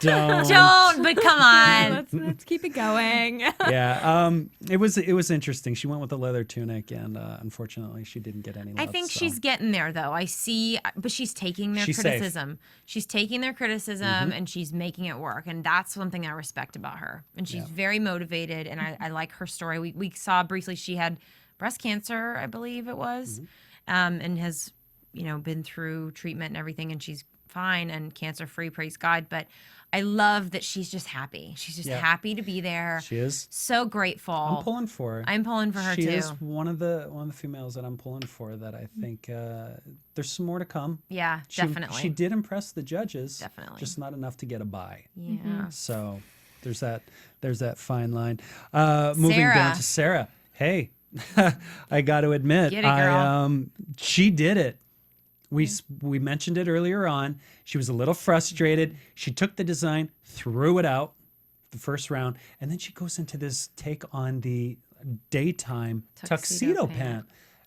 Don't, but come on. let's keep it going. Yeah, it was interesting. She went with the leather tunic, and unfortunately, she didn't get any love. I think so. she's getting there, though. I see, but she's taking their She's safe. criticism. She's taking their criticism and she's making it work. And that's something I respect about her. And she's very motivated, and I like her story. We saw briefly she had breast cancer, I believe it was, and has, been through treatment and everything, and she's fine and cancer-free, praise God. But I love that she's just happy. She's just happy to be there. She is. So grateful. I'm pulling for her. I'm pulling for her she too. She is one of the females that I'm pulling for. That I think there's some more to come. Yeah, definitely. She did impress the judges. Definitely. Just not enough to get a bye. Yeah. So there's that fine line. Moving Sarah. down to Sarah. Hey, I got to admit, Get it, girl. she did it. We mentioned it earlier on. She was a little frustrated. She took the design, threw it out the first round, and then she goes into this take on the daytime tuxedo pant.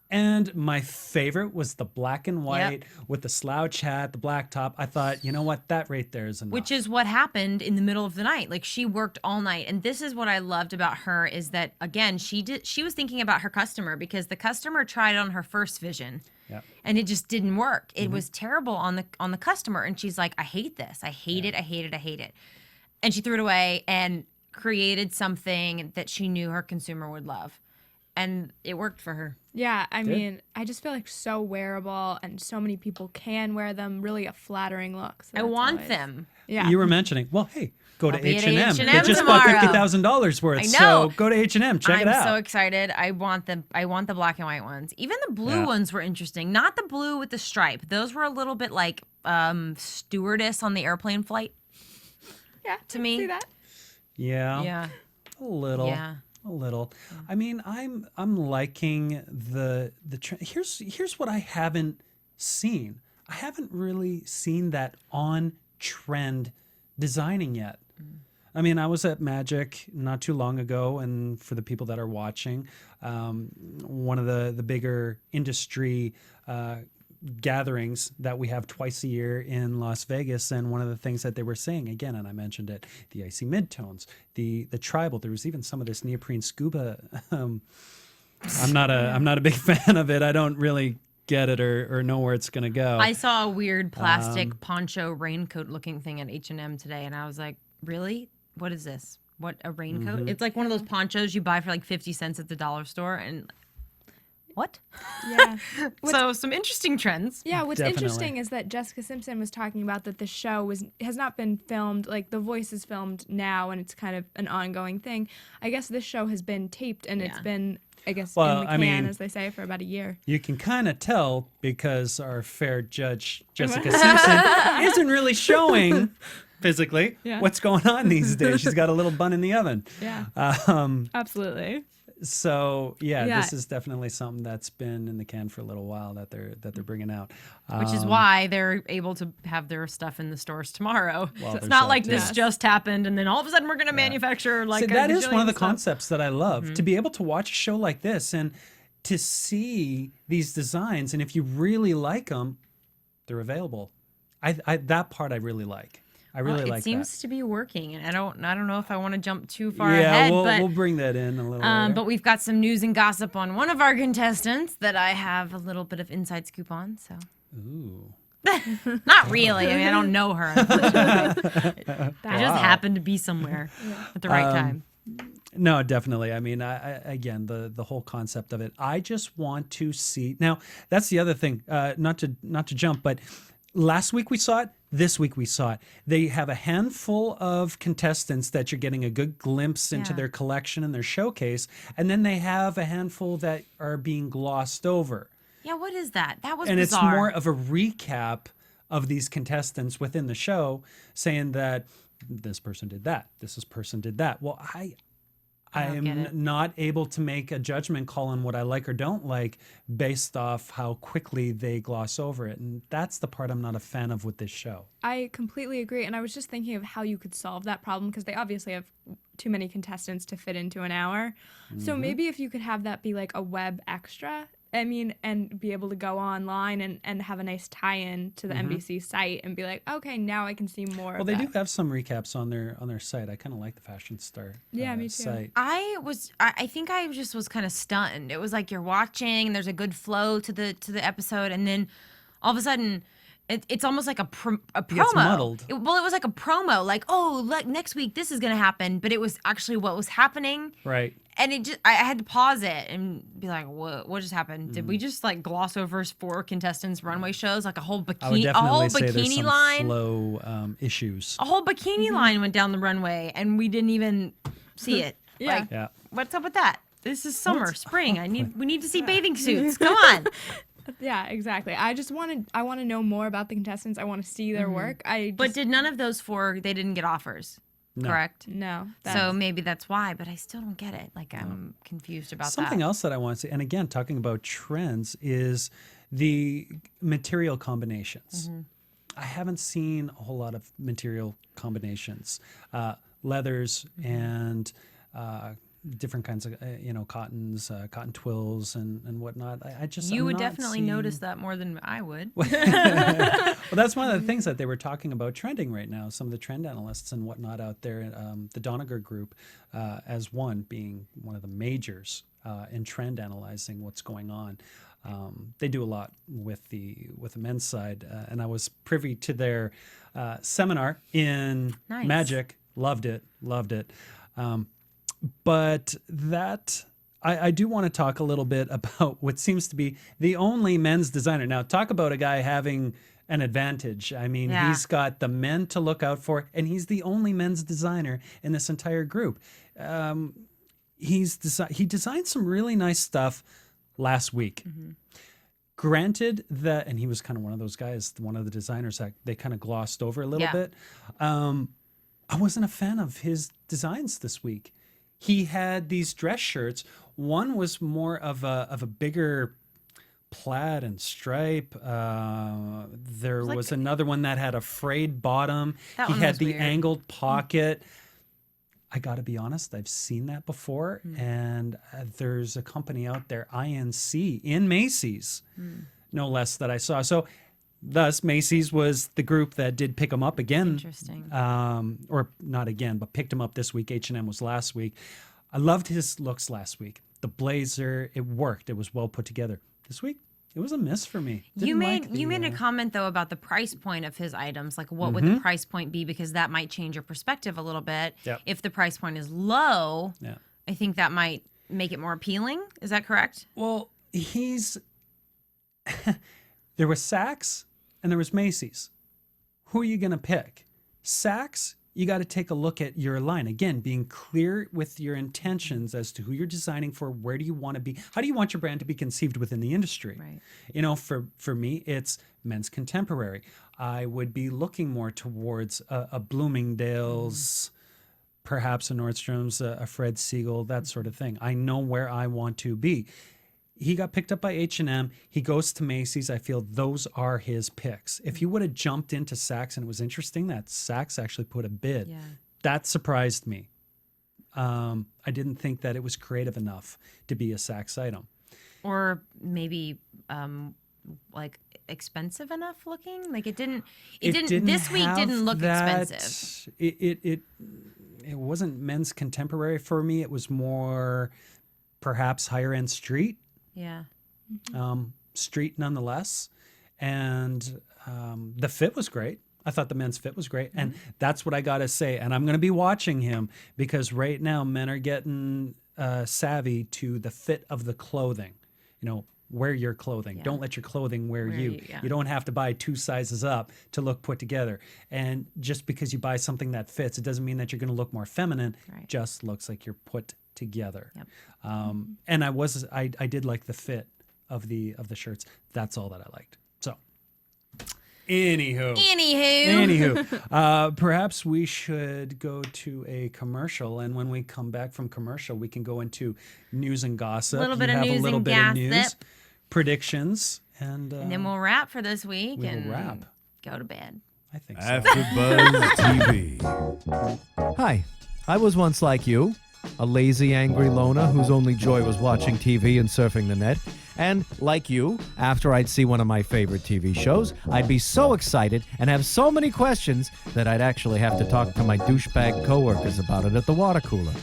And my favorite was the black and white with the slouch hat, the black top. I thought, you know what? That right there is enough. Which is what happened in the middle of the night. Like, she worked all night. And this is what I loved about her is that, again, she was thinking about her customer, because the customer tried on her first vision. Yep. And it just didn't work. It was terrible on the customer. And she's like, I hate this. I hate it. I hate it. I hate it. And she threw it away and created something that she knew her consumer would love. And it worked for her. Yeah, I mean, I just feel like so wearable, and so many people can wear them. Really a flattering look. So I that's want always- them. Yeah. You were mentioning, well, hey, go to be at H&M. They H&M just bought tomorrow. $50,000 worth. I know. So go to H&M. Check it out. I'm so excited. I want the black and white ones. Even the blue ones were interesting. Not the blue with the stripe. Those were a little bit like stewardess on the airplane flight. Yeah, to I me. can see that. Yeah. Yeah. A little. Yeah. A little. I mean, I'm liking the trend. Here's what I haven't seen. I haven't really seen that on trend designing yet. I mean, I was at Magic not too long ago, and for the people that are watching, one of the bigger industry gatherings that we have twice a year in Las Vegas, and one of the things that they were saying again, and I mentioned it, the icy midtones, the tribal. There was even some of this neoprene scuba. I'm not a big fan of it. I don't really get it or know where it's gonna go. I saw a weird plastic poncho raincoat looking thing at H&M today, and I was like, really? What is this? What, a raincoat? It's like one of those ponchos you buy for like 50 cents at the dollar store, and what? Yeah. So some interesting trends. Yeah, what's Definitely. interesting is that Jessica Simpson was talking about that the show has not been filmed, like The Voice is filmed now, and it's kind of an ongoing thing. I guess this show has been taped, and it's been, I guess, Well, in the I can, mean, as they say, for about a year. You can kind of tell because our fair judge Jessica Simpson isn't really showing physically what's going on these days. She's got a little bun in the oven. Yeah. Absolutely. So Yeah. this is definitely something that's been in the can for a little while that they're bringing out. Which is why they're able to have their stuff in the stores tomorrow. So it's there's not that like too. this just happened and then all of a sudden we're going to manufacture like See, a that is one of gajillion the stuff. concepts that I love, to be able to watch a show like this and to see these designs, and if you really like them, they're available. I that part I really like. I really like it seems that. to be working, and I don't know if I want to jump too far Yeah, ahead, we'll bring that in a little later. but we've got some news and gossip on one of our contestants that I have a little bit of inside scoop on. So, Ooh. not really. I mean, I don't know her. I just happened to be somewhere at the right time. No, definitely. I mean, I again, the whole concept of it. I just want to see. Now, that's the other thing. Not to jump, but last week we saw it. This week we saw it. They have a handful of contestants that you're getting a good glimpse into their collection and their showcase, and then they have a handful that are being glossed over. Yeah, what is that? That was And bizarre. it's more of a recap of these contestants within the show, saying that this person did that, person did that. Well, I don't get am it. not able to make a judgment call on what I like or don't like based off how quickly they gloss over it. And that's the part I'm not a fan of with this show. I completely agree. And I was just thinking of how you could solve that problem because they obviously have too many contestants to fit into an hour. So maybe if you could have that be like a web extra, I mean, and be able to go online and have a nice tie-in to the NBC site and be like, okay, now I can see more Well, of they that. do have some recaps on their site. I kind of like the Fashion Star Yeah, me too. site. I think I just was kind of stunned. It was like you're watching and there's a good flow to the episode, and then all of a sudden it's almost like a promo. gets muddled. It was like a promo, like, oh, like next week this is gonna happen, but it was actually what was happening. Right. And I had to pause it and be like, what just happened? Did we just like gloss over 4 contestants' runway shows, like a whole I would bikini, definitely say there's bikini some line, flow issues. a whole bikini line went down the runway, and we didn't even see it. Yeah. Like, Yeah. what's up with that? This is summer, spring. We need to see bathing suits. Come on. Yeah, exactly. I want to know more about the contestants. I want to see their work. But did none of those 4? They didn't get offers, correct? No. So maybe that's why. But I still don't get it. Like I'm confused about Something that. else that I want to say, and again, talking about trends, is the material combinations. I haven't seen a whole lot of material combinations, leathers and different kinds of cottons, cotton twills, and whatnot. I just You I'm would not definitely seeing- notice that more than I would. Well, that's one of the things that they were talking about trending right now. Some of the trend analysts and whatnot out there, the Doniger Group, as one being one of the majors in trend analyzing what's going on. They do a lot with the men's side, and I was privy to their seminar in Nice. Magic. Loved it. But that I do want to talk a little bit about what seems to be the only men's designer. Now, talk about a guy having an advantage. I mean, Yeah. he's got the men to look out for, and he's the only men's designer in this entire group. He designed some really nice stuff last week. Granted that, and he was kind of one of those guys, one of the designers that they kind of glossed over a little Yeah. bit. I wasn't a fan of his designs this week. He had these dress shirts. One was more of a bigger plaid and stripe. There was another one that had a frayed bottom. That He one had was the weird. angled pocket. I got to be honest, I've seen that before. And there's a company out there, INC, in Macy's, no less, that I saw. So thus, Macy's was the group that did pick him up again. Interesting. Or not again, but picked him up this week. H&M was last week. I loved his looks last week. The blazer, it worked. It was well put together. This week, it was a miss for me. You Didn't made like a comment though about the price point of his items. Like, what would the price point be? Because that might change your perspective a little bit. Yep. If the price point is low, Yeah. I think that might make it more appealing. Is that correct? Well, there was Saks and there was Macy's. Who are you going to pick? Saks, you got to take a look at your line. Again, being clear with your intentions as to who you're designing for, where do you want to be, how do you want your brand to be conceived within the industry? Right. You know, for me, it's men's contemporary. I would be looking more towards a Bloomingdale's, perhaps a Nordstrom's, a Fred Siegel, that sort of thing. I know where I want to be. He got picked up by H&M. He goes to Macy's. I feel those are his picks. If he would have jumped into Saks, and it was interesting that Saks actually put a bid, that surprised me. I didn't think that it was creative enough to be a Saks item. Or maybe like expensive enough looking. Like it didn't this week didn't look expensive. It wasn't men's contemporary for me. It was more perhaps higher end street. Yeah. Street nonetheless. And the fit was great. I thought the men's fit was great. And that's what I got to say. And I'm going to be watching him because right now men are getting savvy to the fit of the clothing. You know, wear your clothing. Don't let your clothing wear you. You don't have to buy 2 sizes up to look put together. And just because you buy something that fits, it doesn't mean that you're going to look more feminine. It just looks like you're put together. And I did like the fit of the shirts. That's all that I liked. So Anywho, perhaps we should go to a commercial, and when we come back from commercial, we can go into news and gossip. A little bit of news, predictions, and then we'll wrap for this week. We'll wrap. Go to bed. I think so. AfterBuzz TV. Hi, I was once like you, a lazy, angry loner whose only joy was watching TV and surfing the net. And, like you, after I'd see one of my favorite TV shows, I'd be so excited and have so many questions that I'd actually have to talk to my douchebag coworkers about it at the water cooler.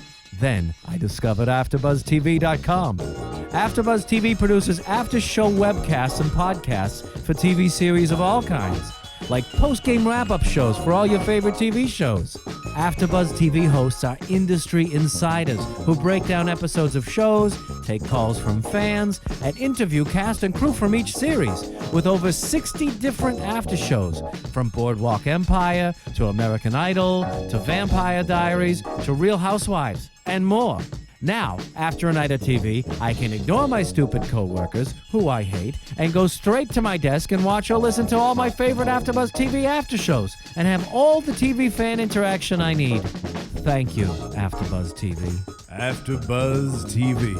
Then I discovered AfterBuzzTV.com. AfterBuzz TV produces after-show webcasts and podcasts for TV series of all kinds, like post-game wrap-up shows for all your favorite TV shows. AfterBuzz TV hosts are industry insiders who break down episodes of shows, take calls from fans, and interview cast and crew from each series, with over 60 different after shows, from Boardwalk Empire to American Idol to Vampire Diaries to Real Housewives, and more. Now, after a night of TV, I can ignore my stupid coworkers, who I hate, and go straight to my desk and watch or listen to all my favorite AfterBuzz TV after shows, and have all the TV fan interaction I need. Thank you, AfterBuzz TV. AfterBuzz TV.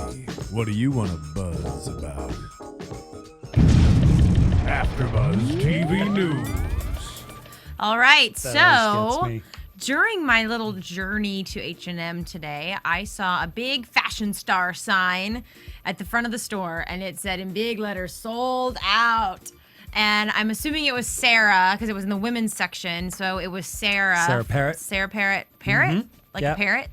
What do you want to buzz about? AfterBuzz TV News. All right, so during my little journey to H&M today, I saw a big Fashion Star sign at the front of the store, and it said in big letters, "Sold out." And I'm assuming it was Sarah, because it was in the women's section, so it was Sarah. Sarah Parrott. Sarah Parrott. Parrott? Like a parrot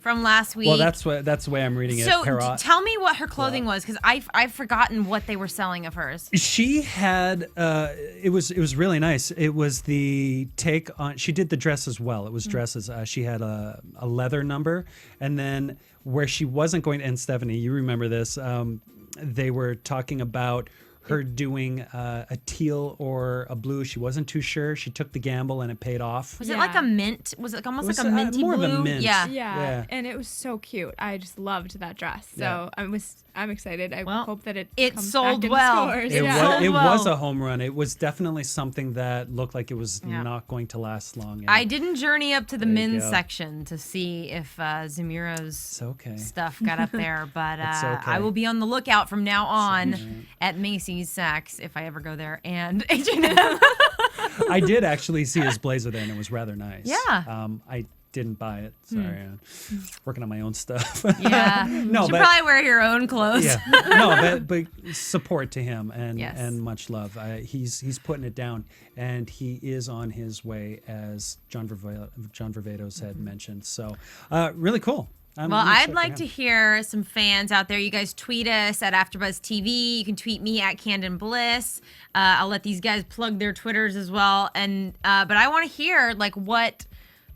from last week. Well, that's the way I'm reading it. So tell me what her clothing was, because I've forgotten what they were selling of hers. She had it was really nice. It was the take on. She did the dress as well. It was dresses. She had a leather number, and then where she wasn't going. And Stephanie, you remember this? They were talking about her doing a teal or a blue. She wasn't too sure. She took the gamble and it paid off. Was it like a mint? Was it like almost like a minty more blue? Of a mint. Yeah, and it was so cute. I just loved that dress. So I'm excited. I hope that it comes sold back well. In It It was a home run. It was definitely something that looked like it was not going to last long. I didn't journey up to the men's section to see if Zamira's stuff got up there, but I will be on the lookout from now on at Macy's, Saks, if I ever go there, and H&M. I did actually see his blazer there, and it was rather nice. Yeah. I didn't buy it. Sorry. Working on my own stuff. Yeah. No, you should probably wear your own clothes. Yeah. No, but support to him and much love. He's putting it down, and he is on his way, as John Varvatos had mentioned. So really cool. I'd like to hear some fans out there. You guys tweet us at AfterBuzz TV. You can tweet me at Canden Bliss. I'll let these guys plug their Twitters as well. And but I want to hear what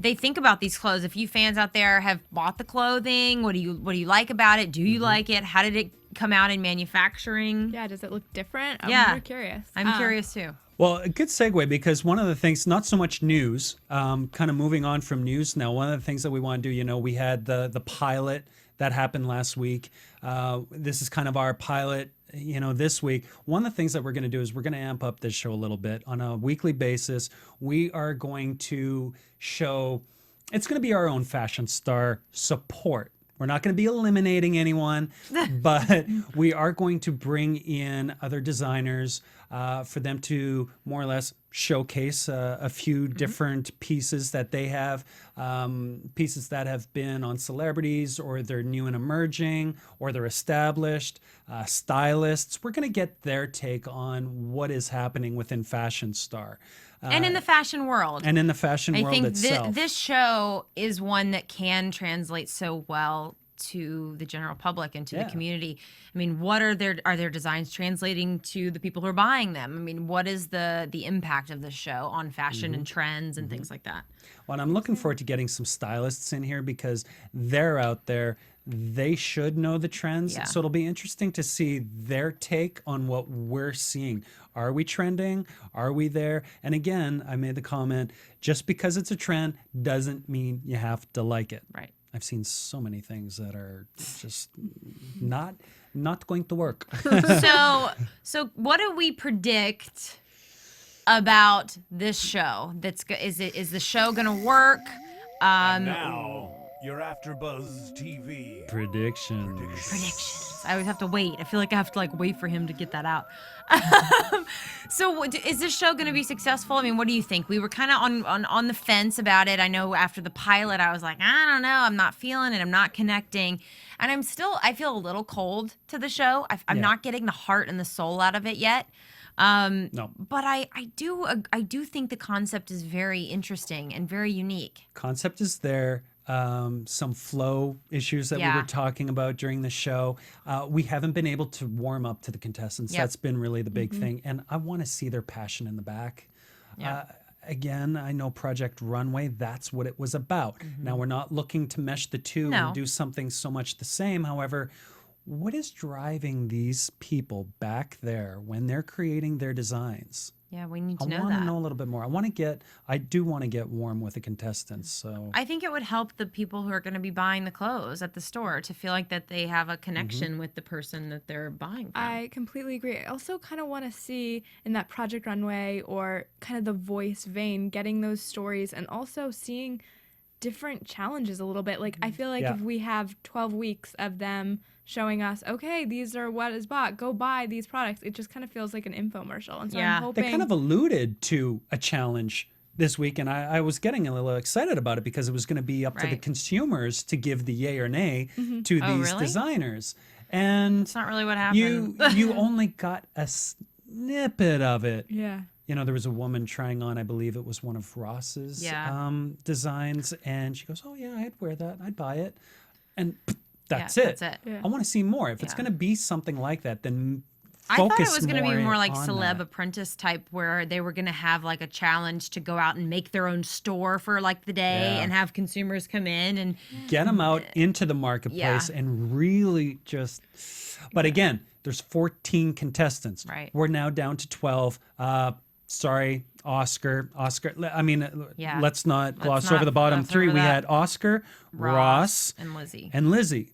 they think about these clothes. If you fans out there have bought the clothing, what do you like about it? Do you like it? How did it come out in manufacturing? Yeah, does it look different? I'm curious. I'm curious too. Well, a good segue, because one of the things, not so much news, kind of moving on from news now, one of the things that we want to do, we had the pilot that happened last week. This is kind of our pilot, this week. One of the things that we're going to do is we're going to amp up this show a little bit on a weekly basis. We are going to show it's going to be our own Fashion Star support. We're not going to be eliminating anyone, but we are going to bring in other designers for them to more or less showcase a few different pieces that they have, pieces that have been on celebrities, or they're new and emerging, or they're established, stylists. We're going to get their take on what is happening within Fashion Star. And in the fashion world. And in the fashion world I think itself. this show is one that can translate so well to the general public and to the community. I mean, what are their designs translating to the people who are buying them? I mean, what is the impact of this show on fashion and trends and things like that? Well, and I'm looking forward to getting some stylists in here because they're out there. They should know the trends. Yeah. So it'll be interesting to see their take on what we're seeing. Are we trending? Are we there? And again, I made the comment, just because it's a trend doesn't mean you have to like it. Right. I've seen so many things that are just not going to work. So what do we predict about this show? Is the show going to work? Now, your AfterBuzz TV Predictions. I always have to wait. I feel like I have to wait for him to get that out. So is this show going to be successful? I mean, what do you think? We were kind of on the fence about it. I know after the pilot, I was like, I don't know. I'm not feeling it. I'm not connecting. And I feel a little cold to the show. I'm not getting the heart and the soul out of it yet. No. But I do think the concept is very interesting and very unique. Concept is there. Some flow issues that we were talking about during the show. We haven't been able to warm up to the contestants. Yep. That's been really the big thing. And I want to see their passion in the back. Again, I know Project Runway, that's what it was about. Now, we're not looking to mesh the two and do something so much the same. However, what is driving these people back there when they're creating their designs? Yeah, we need to know I want that. to know a little bit more. I do want to get warm with the contestants. So I think it would help the people who are going to be buying the clothes at the store to feel like that they have a connection with the person that they're buying from. I completely agree. I also kind of want to see in that Project Runway or kind of the Voice vein, getting those stories and also seeing different challenges a little bit. Like, I feel like if we have 12 weeks of them showing us, okay, these are what is bought, go buy these products, it just kind of feels like an infomercial. And so I'm hoping... They kind of alluded to a challenge this week, and I was getting a little excited about it because it was going to be up to the consumers to give the yay or nay to these designers. And that's not really what happened. You only got a snippet of it. Yeah. You know, there was a woman trying on, I believe it was one of Ross's designs, and she goes, oh yeah, I'd wear that, I'd buy it. And that's it. Yeah. I want to see more. If it's going to be something like that, then I thought it focus was going to be more like on Celeb that. Apprentice type, where they were going to have like a challenge to go out and make their own store for like the day and have consumers come in and get them out into the marketplace and really just. But again, there's 14 contestants. Right. We're now down to 12. Sorry, Oscar. I mean, let's not gloss over the bottom three. We had Oscar, Ross, and Lizzie.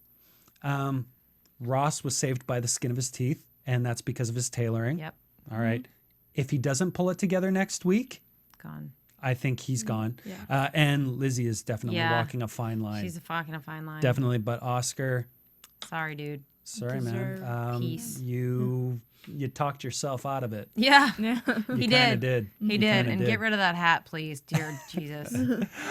Ross was saved by the skin of his teeth, and that's because of his tailoring. Yep. All right. If he doesn't pull it together next week, Gone. I think he's gone. And Lizzie is definitely walking a fine line. She's walking a fine line. Definitely, but Oscar. Sorry, dude. Sorry, man. Peace. You talked yourself out of it. Yeah. You He kinda did. You He did. kinda And get rid of that hat, please, dear Jesus.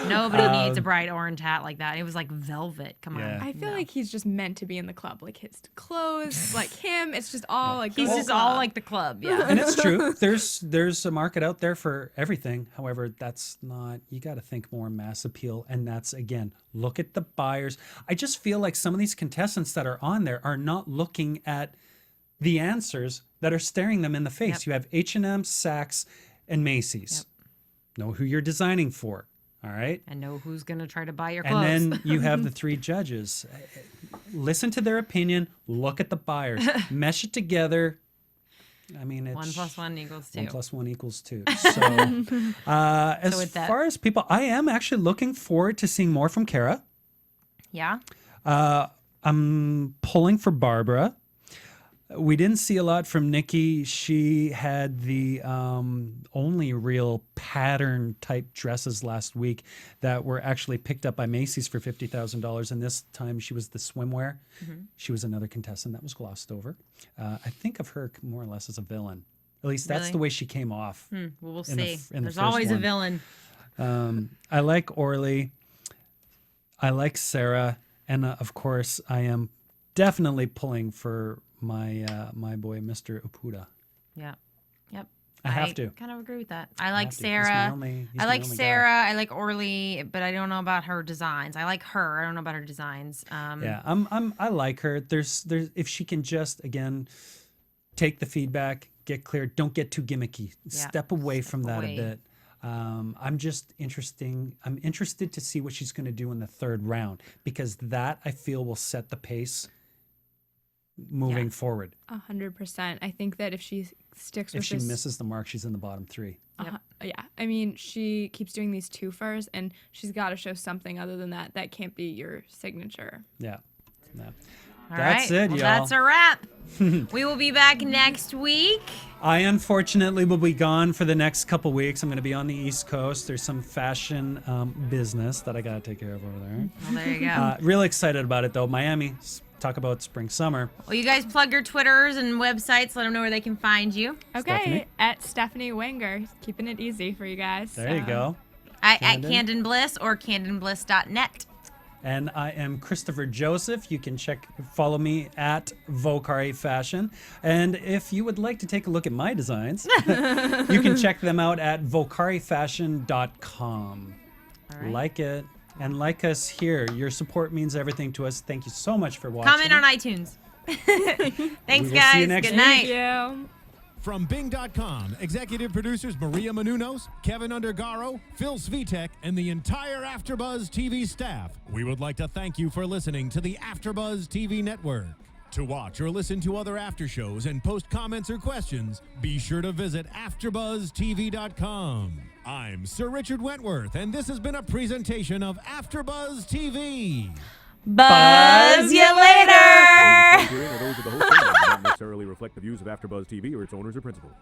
Nobody needs a bright orange hat like that. It was like velvet. Come on. I feel like he's just meant to be in the club. Like his clothes, like him, it's just all like He's just all like the club. Yeah. And it's true. There's a market out there for everything. However, that's not. You got to think more mass appeal, and that's again. Look at the buyers. I just feel like some of these contestants that are on there are not looking at the answers that are staring them in the face. You have H&M, Saks, and Macy's. Know who you're designing for. All right. And know who's going to try to buy your clothes. And then you have the three judges. Listen to their opinion. Look at the buyers. Mesh it together. I mean, it's 1 + 1 = 2. 1 + 1 = 2. So, as far as people, I am actually looking forward to seeing more from Kara. Yeah. I'm pulling for Barbara. We didn't see a lot from Nikki. She had the only real pattern type dresses last week that were actually picked up by Macy's for $50,000. And this time she was the swimwear. She was another contestant that was glossed over. I think of her more or less as a villain. At least that's Really? the way she came off. Well, we'll in the see. f- in the There's first always a one. villain. I like Orly. I like Sarah. And of course, I am definitely pulling for my my boy, Mr. Upuda. Yeah. Yep. I have to. Kind of agree with that. I like have to. He's my Sarah. only- he's I my like only guy. Sarah. I like Orly, but I don't know about her designs. I like her. I don't know about her designs. Yeah, I like her. There's if she can just again take the feedback, get clear, don't get too gimmicky. Yeah, Step away step from that away. a bit. I'm interested to see what she's going to do in the third round because that I feel will set the pace moving forward. 100%. I think that if she sticks If with she this, misses the mark, she's in the bottom three. yeah. I mean, she keeps doing these twofers, and she's got to show something other than that. That can't be your signature. Yeah. Yeah. All That's right. it, Well, y'all. that's a wrap. We will be back next week. I unfortunately will be gone for the next couple weeks. I'm going to be on the East Coast. There's some fashion business that I got to take care of over there. Well, there you go. Real excited about it though. Miami. Talk about spring, summer. Well, you guys plug your Twitters and websites. Let them know where they can find you. Okay, Stephanie? at Stephanie Wenger, keeping it easy for you guys. There you go. At Canden. Canden Bliss or CandenBliss.net. And I am Christopher Jozeph. You can follow me at Vocari Fashion. And if you would like to take a look at my designs, you can check them out at vocarifashion.com. right. Like it and like us here. Your support means everything to us. Thank you so much for watching. Comment on iTunes. Thanks, We will see guys. you next Good week. night. Thank you. From Bing.com, executive producers Maria Menounos, Kevin Undergaro, Phil Svitek, and the entire AfterBuzz TV staff, we would like to thank you for listening to the AfterBuzz TV network. To watch or listen to other after shows and post comments or questions, be sure to visit AfterBuzzTV.com. I'm Sir Richard Wentworth, and this has been a presentation of AfterBuzz TV. Buzz you later. Those of the host channel do not necessarily reflect the views of AfterBuzz TV or its owners or principals.